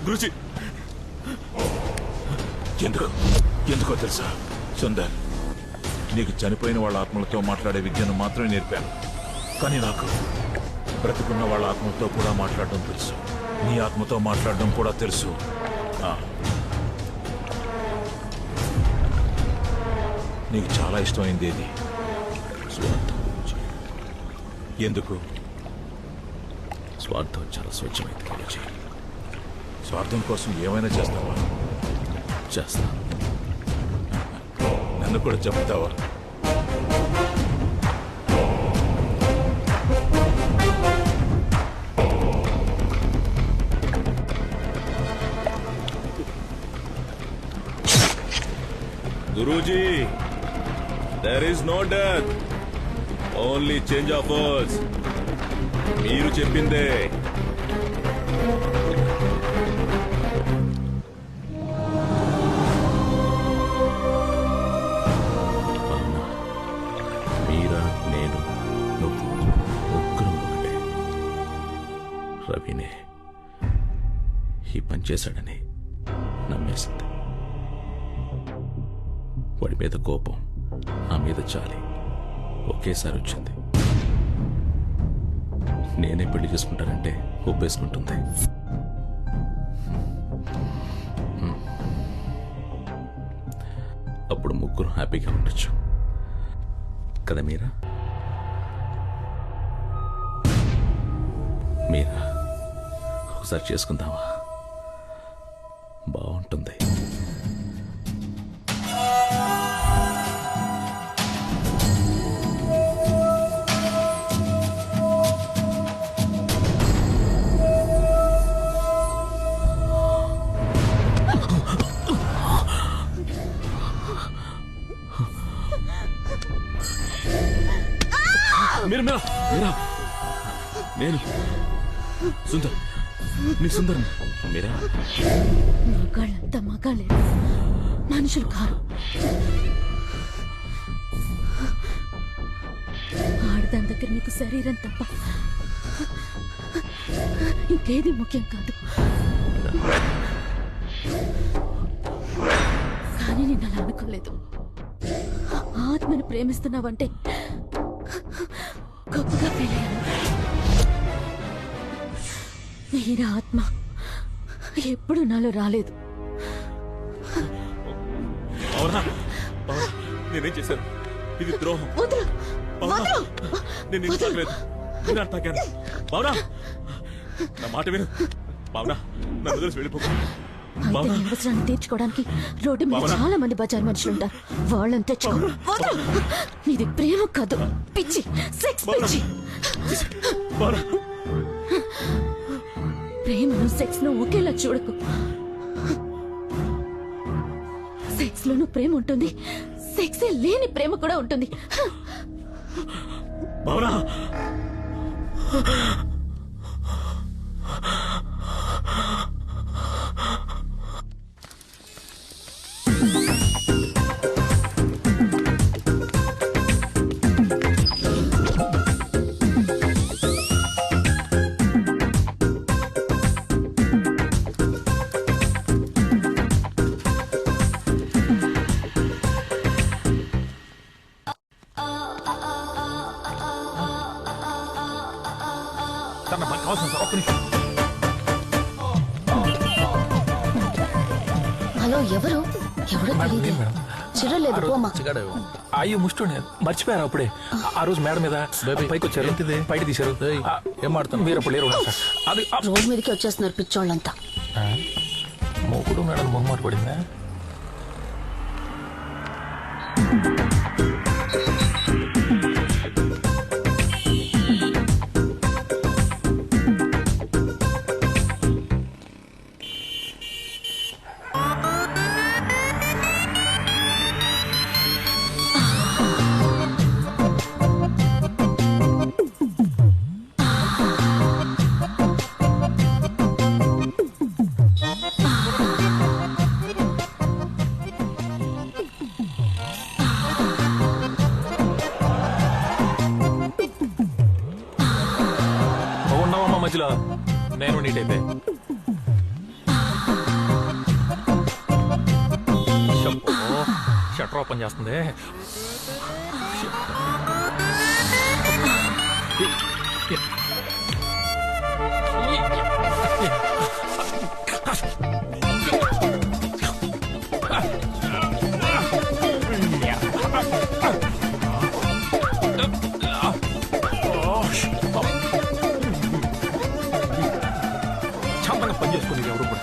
గురుజీ. ఎందుకో తెలుసా సుందర్, నీకు చనిపోయిన వాళ్ళ ఆత్మలతో మాట్లాడే విద్యను మాత్రమే నేర్పాను. కానీ నాకు బ్రతికున్న వాళ్ళ ఆత్మలతో కూడా మాట్లాడడం తెలుసు. నీ ఆత్మతో మాట్లాడడం కూడా తెలుసు. నీకు చాలా ఇష్టమైంది ఏది? స్వార్థం. ఎందుకు? స్వార్థం చాలా స్వచ్ఛమైంది గురుజీ. స్వార్థం కోసం ఏమైనా చేస్తావా? చేస్తా. నన్ను కూడా చెప్తావా? Guruji, there is no death, only change of words. మీరు చెప్పిందే. మీరా, నేను, నువ్వు ముగ్గురం ఒకటే. రవినే ఈ పని చేశాడని నమ్మేసింది. వాడి మీద కోపం, నా మీద చాలి ఒకేసారి వచ్చింది. నేనే పెళ్లి చేసుకుంటానంటే ఒప్పేసుకుంటుంది. అప్పుడు ముగ్గురు హ్యాపీగా ఉండొచ్చు కదా మీరా? మీరా, ఒకసారి చేసుకుందామా? బాగుంటుంది. మీరా, మీరా, మీరా, నేను సుందర్, నీ సుందర్. మీరా, మగాళ్ళంతా మగాళ్ళే, మనుషులు కారు. ఆడదాని దగ్గర నీకు శరీరం తప్ప ఇంకేది ముఖ్యం కాదు. కానీ నేను అలా అనుకోలేదు. ఆత్మను ప్రేమిస్తున్నావంటే గొప్పగా ఫీల్ అయ్యాను. మీరా ఆత్మ ఎప్పుడు నాలో రాలేదు. అవునా? నేనేం చేశాను? ఇది ద్రోహం. వదలు, నేను నిన్ను తాకలేదు, నేను అలా తాకాను. భావన నా మాట విను. భావన నన్ను వదిలేసి వెళ్ళిపోకు. అయితే నీ అవసరాన్ని తీర్చుకోవడానికి రోడ్డు మీద చాలా మంది బజార్ మనుషులు ఉంటారు. వాళ్ళని తెచ్చుకో. నీది ప్రేమ కాదు, పిచ్చి, సెక్స్ పిచ్చి. ప్రేమను సెక్స్ ను ఒకేలా చూడకు. సెక్స్ లోనూ ప్రేమ ఉంటుంది, సెక్సే లేని ప్రేమ కూడా ఉంటుంది. భావన హలో, ఎవరు చిరలేదు పోమా. అయ్యో ముష్టి మర్చిపోయారు అప్పుడే. ఆ రోజు మేడం మీద పైకి వచ్చారు, బయట తీశారు. ఏం మాడతాను, మీరు అప్పుడు లేరు. అది రోడ్ మీదకి వచ్చేస్తున్నారు పిచ్చోళ్ళంతా. మూకుడు మేడం మొహమాట పడిందా? మధ్యలో నేను నీటైతే షట్టర్ ఓపెన్ చేస్తుంది. పనిచేసుకుని ఎవరు కూడా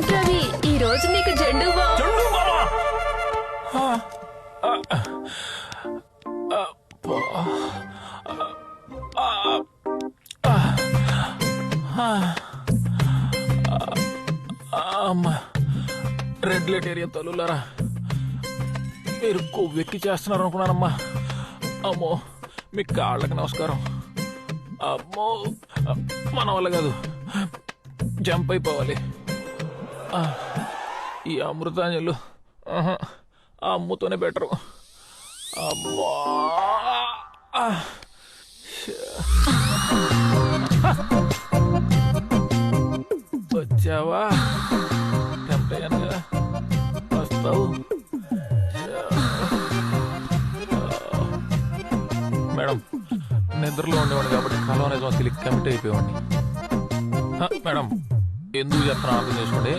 రవి, ఈ రోజు నీకు జెండు రెడ్ లైట్ ఏరియా తల్లులారా, మీరు కొవ్వెక్కి చేస్తున్నారు అనుకున్నానమ్మా. అమ్మో, మీ కాళ్ళకి నమస్కారం. అమ్మో, మన వల్ల కాదు, జంప్ అయిపోవాలి. ఈ అమృతాంజలు ఆ అమ్ముతోనే బెటరు. అమ్మా, వచ్చావా? టెంప్ట్ అయ్యాను కదా, వస్తావు. మేడం, నిద్రలో ఉండేవాడు కాబట్టి కలం నిజం తెలియక కమిట్ అయిపోయేవాడిని. మేడం, ఎందుకు చెప్తున్నా అర్థం చేసుకోండి.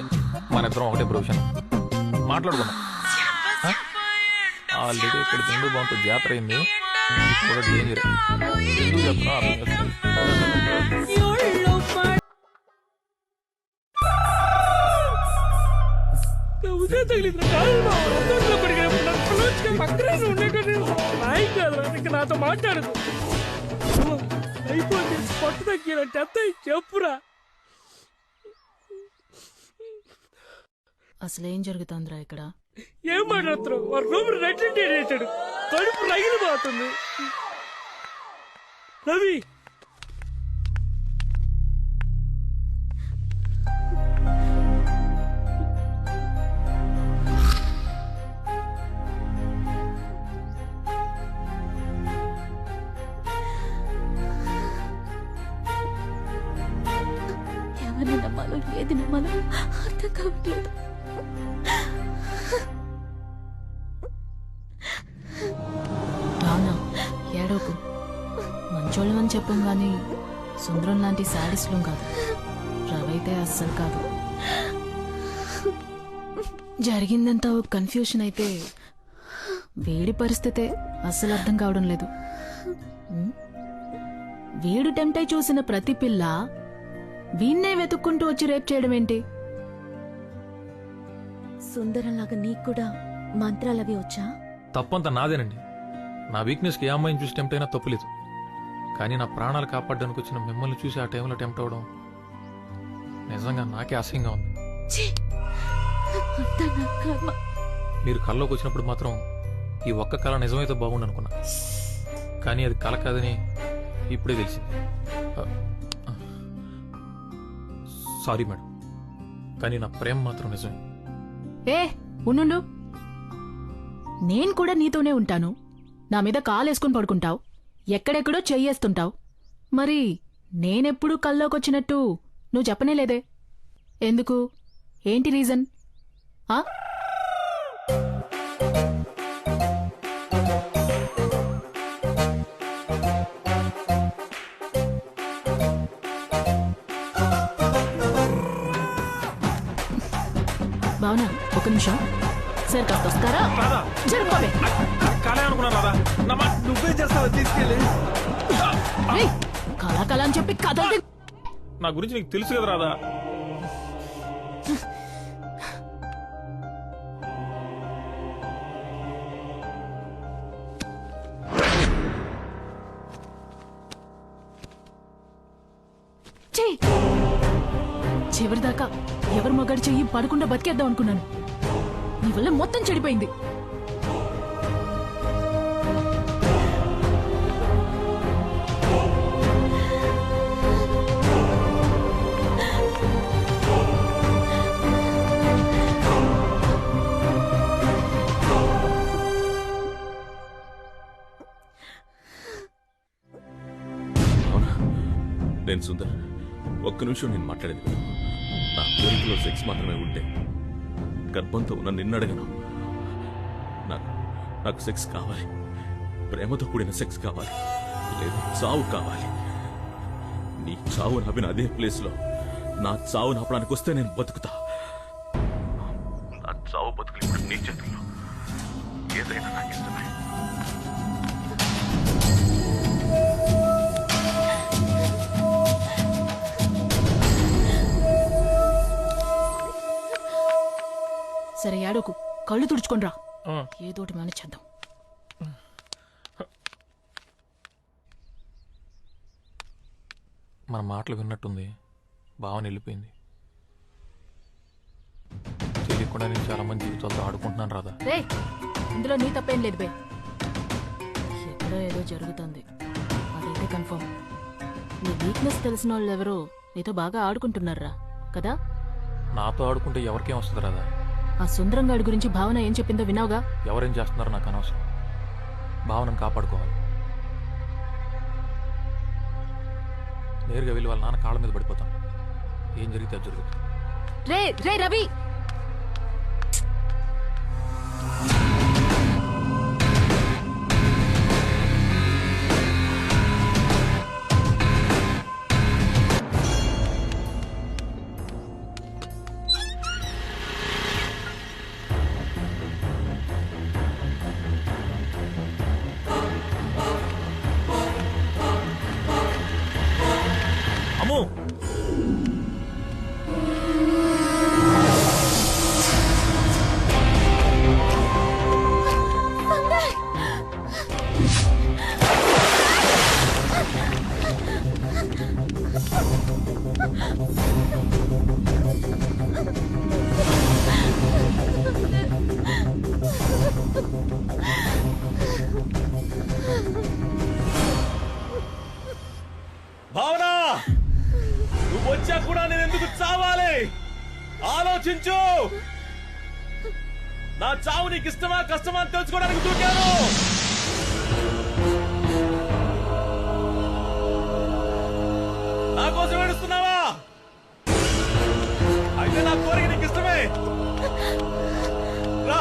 మన ఇద్దరం ఒకటే ప్రొఫెషన్, మాట్లాడుకున్నాం. ఆల్రెడీ ఇక్కడ తిండు బాగుంటుంది, జాతర అయింది, కూడా డేంజర్. ఎందుకు చెప్తున్నా అర్థం చేసుకోండి. నాతో మాట్లాడదు. అయిపోయింది, పట్టు తగ్గినట్టు ఎంత చెప్పురా. అసలు ఏం జరుగుతుందిరా ఇక్కడ? ఏం మాట్లాడుతున్నావు? వాడు రూమ్ రెట్టింటి వేసాడు, కడుపు రగిలిపోతుంది. రవి, ఎవరిని నమ్మాలో ఏది నమ్మాలో అర్థం కావట్లేదు. అని చెప్పం గాని సుందరం లాంటి శాడిస్లం కాదు. రవైతే అస్సలు కాదు. జరిగిందంతా ఒక కన్ఫ్యూషన్ అయితే వీడి పరిస్థితే అస్సలు అర్థం కావడం లేదు. వీడు టెంప్ట్ అయి చూసిన ప్రతి పిల్ల వీణ్ణే వెతుక్కుంటూ వచ్చి రేప్ చేయడం ఏంటి? సుందరంలాగా నీకు కూడా మంత్రాలవి వచ్చా? తప్పంతా నాదేనండి. నా వీక్నెస్కి ఏ అమ్మాయిని చూసి టెంప్ట్ అయినా తప్పులేదు. కానీ నా ప్రాణాలు కాపాడడానికి వచ్చిన మిమ్మల్ని చూసి ఆ టైంలో టెంప్ట్ అవడం నిజంగా నాకే అసహ్యంగా ఉంది. మీరు కల్లోకి వచ్చినప్పుడు మాత్రం ఈ ఒక్క కళ నిజమైతే బాగుండు అనుకున్నా. కానీ అది కళ కాదని ఇప్పుడే తెలిసింది. సారీ మేడం, కానీ నా ప్రేమ మాత్రం నిజమే. ఏ ఉండు, నేను కూడా నీతోనే ఉంటాను. నా మీద కాలేసుకుని పడుకుంటావు, ఎక్కడెక్కడో చెయ్యేస్తుంటావు. మరి నేనెప్పుడు కల్లోకొచ్చినట్టు నువ్వు చెప్పనే లేదే? ఎందుకు? ఏంటి రీజన్? భావనా, ఒక నిమిషం. సరే కాస్త వస్తారా? జరుపుకోవే. నువ్వే చేస్తావా? తీసుకెళ్ళి కళా అని చెప్పి కథ నా గురించి నీకు తెలుసు కదా రాదా? చివరిదాకా ఎవరు మగాడు చెయ్యి పడకుండా బతికేద్దాం అనుకున్నాను. నీ వల్ల మొత్తం చెడిపోయింది. నేను సుందర్, ఒక్క నిమిషం నేను మాట్లాడేది. నా కోరికలో సెక్స్ మాత్రమే ఉంటే గర్భంతో ఉన్న నిన్నడగను. నాకు సెక్స్ కావాలి, ప్రేమతో కూడిన సెక్స్ కావాలి, లేదా చావు కావాలి. నీ చావు నవ్విన అదే ప్లేస్లో నా చావు నాపడానికి వస్తే నేను బతుకుతా. నా చావు బతుకులు ఇప్పుడు నీ చేతుల్లో. ఏదైనా నాకు ఇష్టమే. సరే ఏడోకు, కళ్ళు తుడుచుకోనరా. ఏదోటి మానేద్దాం. మన మాటలు విన్నట్టుంది. భావన వెళ్ళిపోయింది. తెలియకుండా నేను చాలా మంది జీవితాలతో ఆడుకుంటున్నాను రాదా. ఇందులో నీ తప్పేం లేదు బే. ఎక్కడో ఏదో జరుగుతుంది, అదైతే కన్ఫర్మ్. నీ వీక్నెస్ తెలిసిన వాళ్ళు ఎవరో నీతో బాగా ఆడుకుంటున్నారా కదా? నాతో ఆడుకుంటే ఎవరికేం వస్తుంది రాదా? ఆ సుందరంగాడి గురించి భావన ఏం చెప్పిందో విన్నావుగా? ఎవరేం చేస్తున్నారో నాకు అనవసరం. భావనను కాపాడుకోవాలి. నేరుగా వెళ్ళి వాళ్ళ నాన్న కాళ్ళ మీద పడిపోతాను. ఏం జరిగితే అది జరుగుతుంది. రే రవి, భావనా, నువ్వు వచ్చా కూడా నేను ఎందుకు చావాలి? ఆలోచించు. నా చావు నీకు ఇష్టమా కష్టమా అని తెలుసుకోవడానికి దూకాను. నా కోసం ఏడుస్తున్నావా? అయితే నా కోరిక నీకు ఇష్టమే. రా.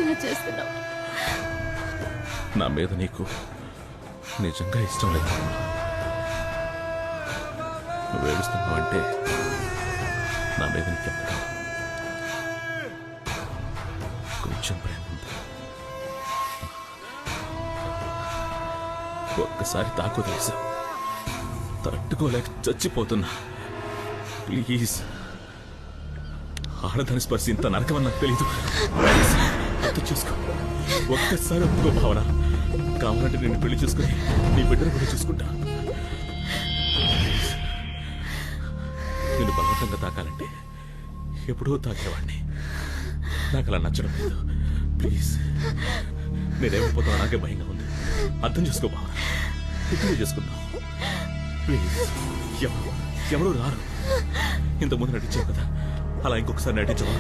ఇలా చేస్తున్నావు? నా మీద నీకు నిజంగా ఇష్టం లేదు. నువ్వు ఏడుస్తున్నావు అంటే నా మీద నీకెక్కడ కొంచెం ప్రేమ ఉంది. ఒక్కసారి తాకు తెలుసా, తట్టుకోలేక చచ్చిపోతున్నా. ప్లీజ్, ఆడదాని స్పర్శ ఇంత నరకమని నాకు తెలీదు. అర్థం చేసుకో, ఒక్కసారి ఒప్పుకో భావన. కావాలంటే నేను పెళ్లి చేసుకుని నీ బిడ్డను కూడా చూసుకుంటా. నేను బలవంతంగా తాకాలంటే ఎప్పుడో తాకేవాడిని. నాకు అలా నచ్చడం లేదు. ప్లీజ్, నేనేమైపోతానో నాకే భయంగా ఉంది. అర్థం చేసుకో భావన, ఇప్పుడే చేసుకుందాం ప్లీజ్. ఎవరు రారు. ఇంతకుముందు నటించావు కదా, అలా ఇంకొకసారి నటించవా?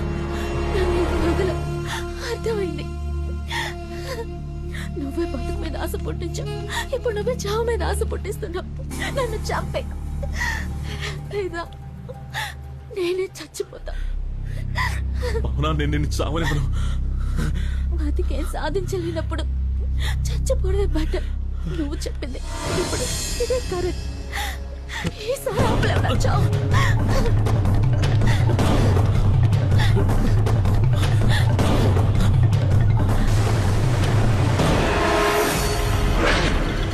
అర్థమైంది. నువ్వే బతుకు మీద ఆశ పుట్టించావు, ఇప్పుడు నువ్వే చావు మీద ఆశ పుట్టిస్తున్నావు. నన్ను చంపే లేదా నేనే చచ్చిపోతా. అవునా, నేను నిన్ను చావలేను. బతికేం సాధించలేనప్పుడు చచ్చిపోవడమే బెటర్. నువ్వు చెప్పింది ఇప్పుడు ఇదే కరెక్ట్. ఈసారి ఆపలేవు నా చావు.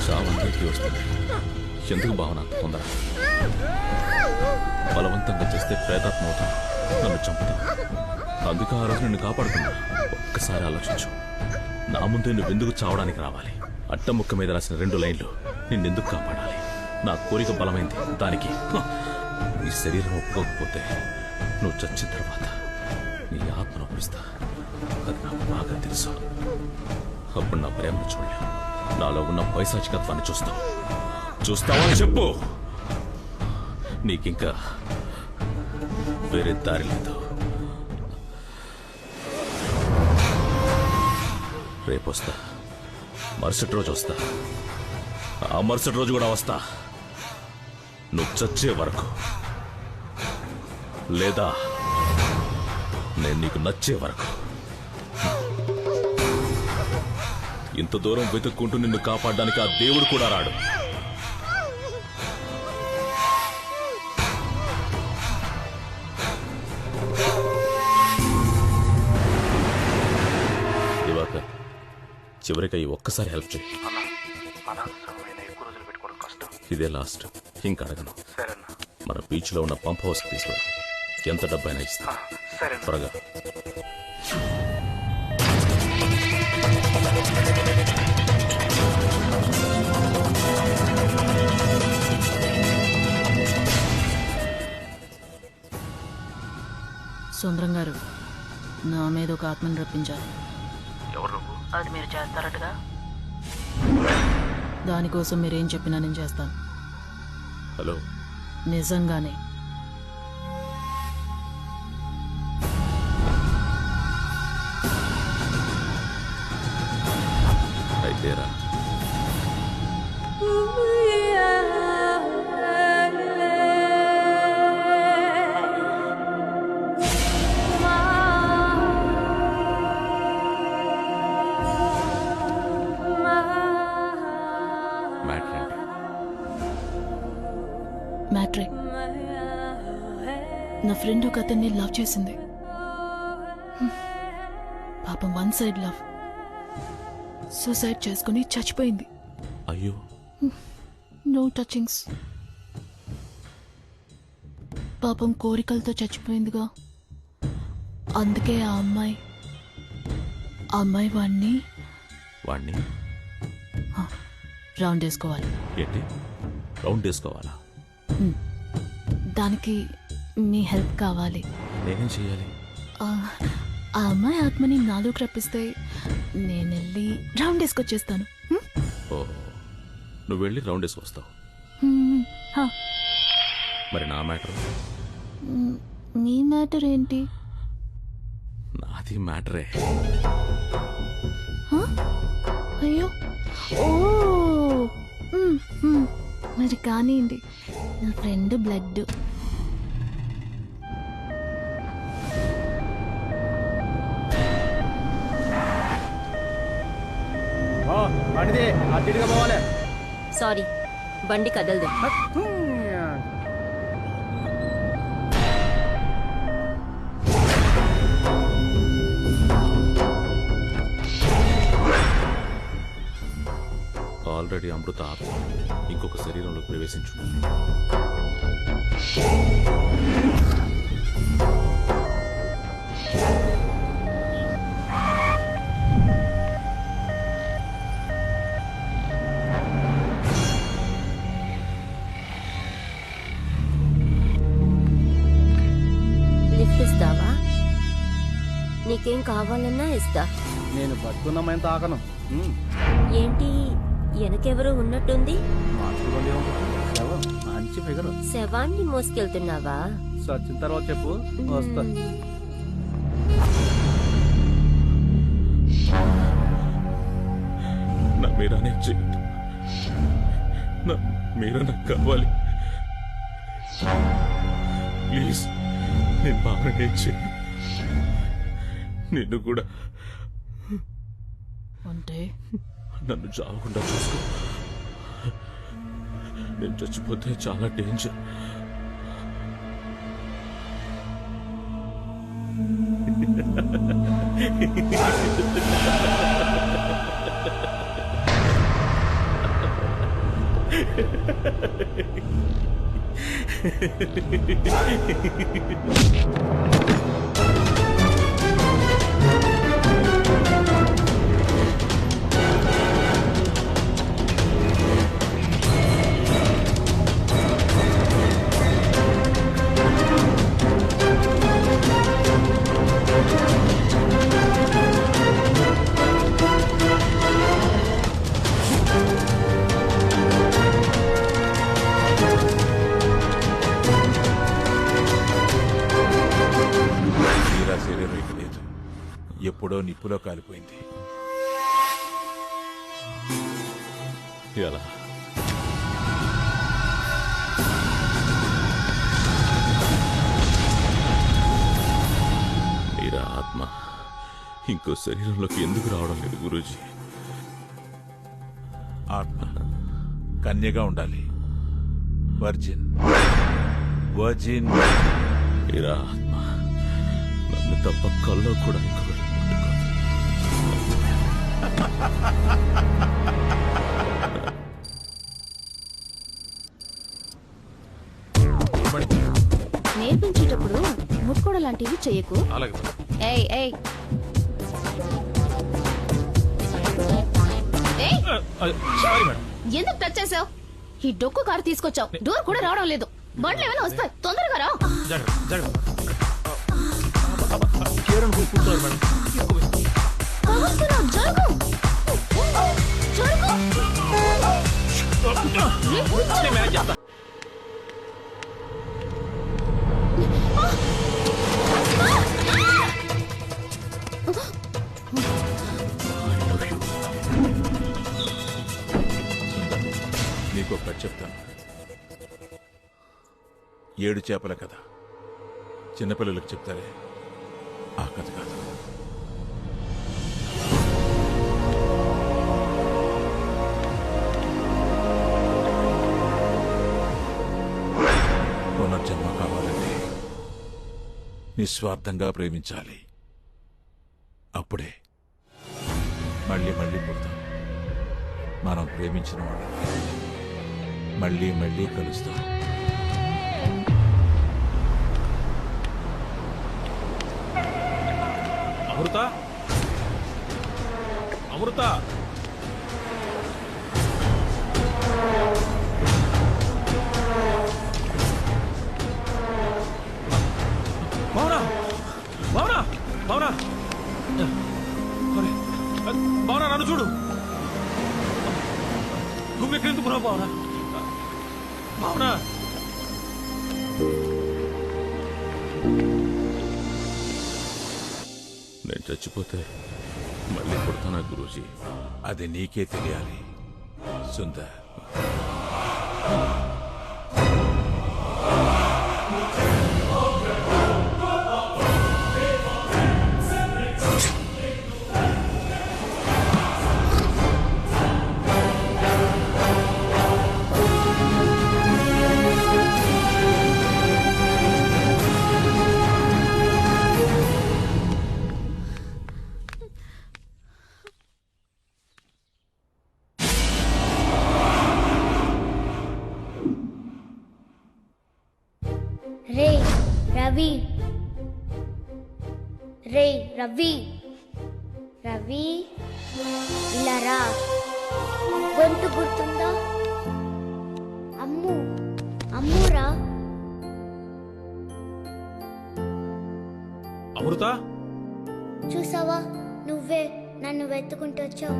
చావందరికీ వస్తుంది. ఎందుకు భావన తొందర? బలవంతంగా చేస్తే ప్రేతాత్మ అవుతాం, నన్ను చంపుతాం. అందుకే ఆ రోజు నిన్ను కాపాడుకున్నా. ఒక్కసారి ఆలోచించు, నా ముందే నువ్వెందుకు చావడానికి రావాలి? అట్టముక్క మీద రాసిన 2 లైన్లు నిన్నెందుకు కాపాడాలి? నా కోరిక బలమైంది, దానికి నీ శరీరం ఒప్పుకోకపోతే నువ్వు చచ్చిన తర్వాత నీ ఆత్మను ఒప్పిస్తా. అది నాకు బాగా తెలుసు. అప్పుడు నా ప్రేమను చూడలేవు, నాలో ఉన్న పైశాచికత్వాన్ని చూస్తావు. చూస్తావా చెప్పు. నీకింకా వేరే దారి లేదు. రేపు వస్తా, మరుసటి రోజు వస్తా, ఆ మరుసటి రోజు కూడా వస్తా. నువ్వు చచ్చే వరకు, లేదా నేను నీకు నచ్చే వరకు. ఇంత దూరం వెతుక్కుంటూ నిన్ను కాపాడడానికి ఆ దేవుడు కూడా రాడు. దివాకర్, చివరికి ఈ ఒక్కసారి హెల్ప్ చేయి. ఇదే లాస్ట్, ఇంకా అడగను. మన బీచ్ లో ఉన్న పంప్ హౌస్ తీసుకురా. ఎంత డబ్బైనా ఇస్తా. త్వరగా. సుందరం గారు, నా మీద ఒక ఆత్మను రప్పించాలి. ఎవరు నువ్వు? అది మీరు చేస్తారటగా. దానికోసం మీరేం చెప్పినా నేను చేస్తాను. హలో, నిజంగానే. అయితేరా. మ్యాట్రే, నా ఫ్రెండ్ ఒక అతన్ని లవ్ చేసింది. పాపం వన్ సైడ్ లవ్. సూసైడ్ చేసుకుని చచ్చిపోయింది. అయ్యో. No touchings. పాపం కోరికలతో చచ్చిపోయిందిగా. అందుకే ఆ అమ్మాయి వాణ్ణి రౌండ్ వేసుకోవాలి. ఏంటి రౌండ్ వేసుకోవాలా? దానికి మీ హెల్ప్ కావాలి. నేనేం చేయాలి? ఆ అమ్మాయి ఆత్మని నాలోకి రప్పిస్తే నేను వెళ్ళి రౌండ్ వేసుకొచ్చేస్తాను. ఓ, నువ్వు వెళ్ళి రౌండ్ వేసుకొస్తావు. మరి నా మ్యాటర్? నీ మ్యాటర్ ఏంటి? నాది మ్యాటరే. అయ్యో, ఓ మరి కానివ్వండి. నా ఫ్రెండ్ బ్లడ్. బండిదే అడ్డిగా పోవాలి. సారీ, బండి కదలదు. ఆల్రెడీ అమృత ఆత్మ ఇంకొక శరీరంలో ప్రవేశించు. లిఫ్ట్ ఇస్తావా? నీకేం కావాలన్నా ఇస్తా. నేను బతుకున్నామని తాకను. ఏంటి వెనకెవరో ఉన్నట్టుంది? మంచి ఫిగర్. శవాన్ని మోసుకెళ్తున్నావా? సచ్చిన తర్వాత చెప్పు, వస్తా. నా మీరానే చేయండి. నా మీరా నాకు కావాలి. ప్లీజ్, నేను బాగానే చేయండి. నిన్ను కూడా అంటే నన్ను చావకుండా చూసుకో. నేను చచ్చిపోతే చాలా డేంజర్. ఎప్పుడో నిప్పులో కాలిపోయింది. ఎలా? మీరా ఆత్మ ఇంకో శరీరంలోకి ఎందుకు రావడం లేదు గురూజీ? ఆత్మ కన్యగా ఉండాలి. వర్జిన్. మీరా ఆత్మ నన్ను తప్ప కల్లో కూడా ఇంకొకటి నేర్పించేటప్పుడు ముట్టుకోవడం లాంటివి చెయ్యకు. ఏయ్ ఏయ్ ఎందుకు టచ్ చేసావు? ఈ డొక్కు కారు తీసుకొచ్చావు, డోర్ కూడా రావడం లేదు. బండ్లు ఏమైనా వస్తాయి, తొందరగా రా. నీకు కథ చెప్తాను. 7 చేపల కథ. చిన్నపిల్లలకు చెప్తారే ఆ కథ కాదు. పునర్జన్మ కావాలంటే నిస్వార్థంగా ప్రేమించాలి. అప్పుడే మళ్ళీ మళ్ళీ పుడతాం. మనం ప్రేమించిన వాళ్ళని మళ్ళీ మళ్ళీ కలుస్తాం. అమృత, అమృత, భావన, భావన, భావన, భావన నన్ను చూడు. నువ్వు ఎక్కడెందుకున్నావు భావన? భావన, నేను చచ్చిపోతే మళ్ళీ పుడతానా గురూజీ? అది నీకే తెలియాలి సుందర్. రవి రే రవి రవి ఇలా రా. గొంతు గుర్తుందా? అమ్ము అమ్మురా. అమృత చూసావా, నువ్వే నన్ను వెతుకుంటూ వచ్చావు.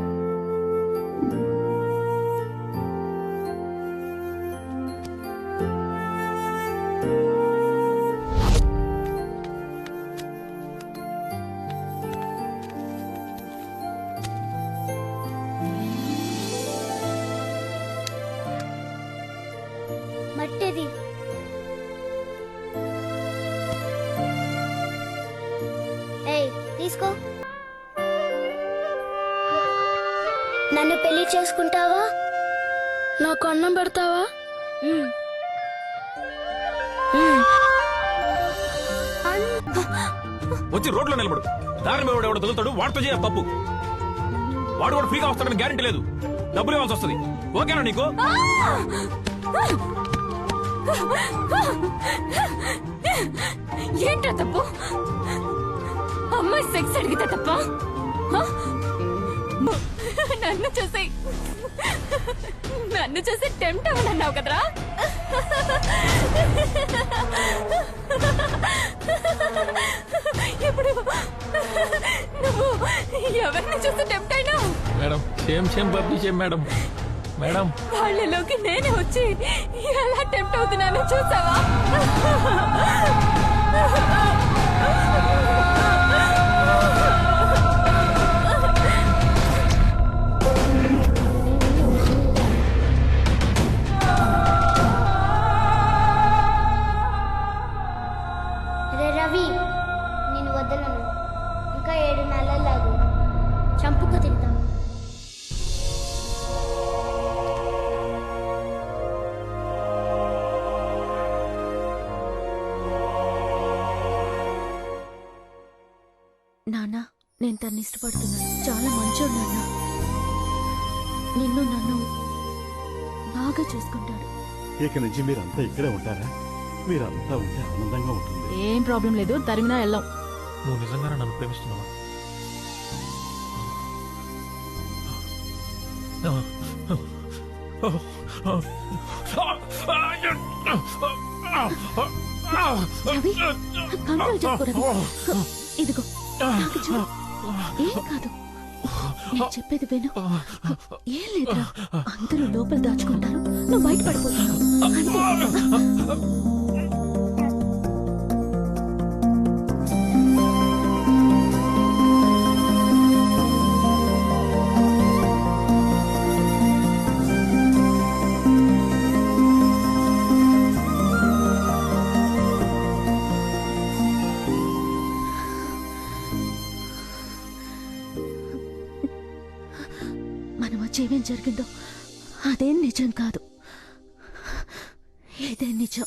మట్టిది. ఏయ్ తీసుకో. నన్ను పెళ్లి చేసుకుంటావా? నాకు అన్నం పెడతావా? వచ్చి రోడ్లో నిలబడు. దారిని ఎవడు ఎవడు తగులుతాడు వాడితో చేయ తప్పు. వాడు కూడా ఫ్రీగా వస్తాడని గ్యారెంటీ లేదు. డబ్బులు ఇవ్వాల్సి వస్తుంది. ఓకేనా నీకు? ఏంట్రా తప్పు? అమ్మాయి సెక్స్ అడిగితే తప్ప? నన్ను చూసి టెంప్ట్ అవ్వనన్నావు కదరా? ఇప్పుడు నువ్వు ఎవరిని చూసి టెంప్ట్ అయినావు? మేడం సేమ్ పబ్లి సేమ్ మేడం. మేడం వాళ్ళలోకి నేనే వచ్చి ఎలా టెంప్ట్ అవుతున్నానో చూసావా? రే రవి, నేను వదలను. ఇంకా 7 నెలలాగు చంపుకు తింటాను. నాన్న, నేను తన్ని ఇష్టపడుతున్నాను. చాలా మంచోడు నాన్న. నిన్ను నన్ను బాగా చూసుకుంటాడు. ఇక నుంచి మీరంతా ఇక్కడే ఉంటారా? మీరంతా ఉంటే ఆనందంగా ఉంటుంది. ఏం ప్రాబ్లం లేదు, తరిమినా వెళ్ళాం. నువ్వు నిజంగానే నన్ను ప్రేమిస్తున్నావా? రవి, కంట్రోల్ చేసుకో రవి. ఇదిగో నాకు చూడు. ఏం కాదు, నేను చెప్పేది విను. ఏం లేదురా, అందరూ లోపల దాచుకుంటారు, నువ్వు బయట పడిపోతున్నావు అంతే. మన మధ్య ఏమేం జరిగిందో అదేం నిజం కాదు, ఇదే నిజం.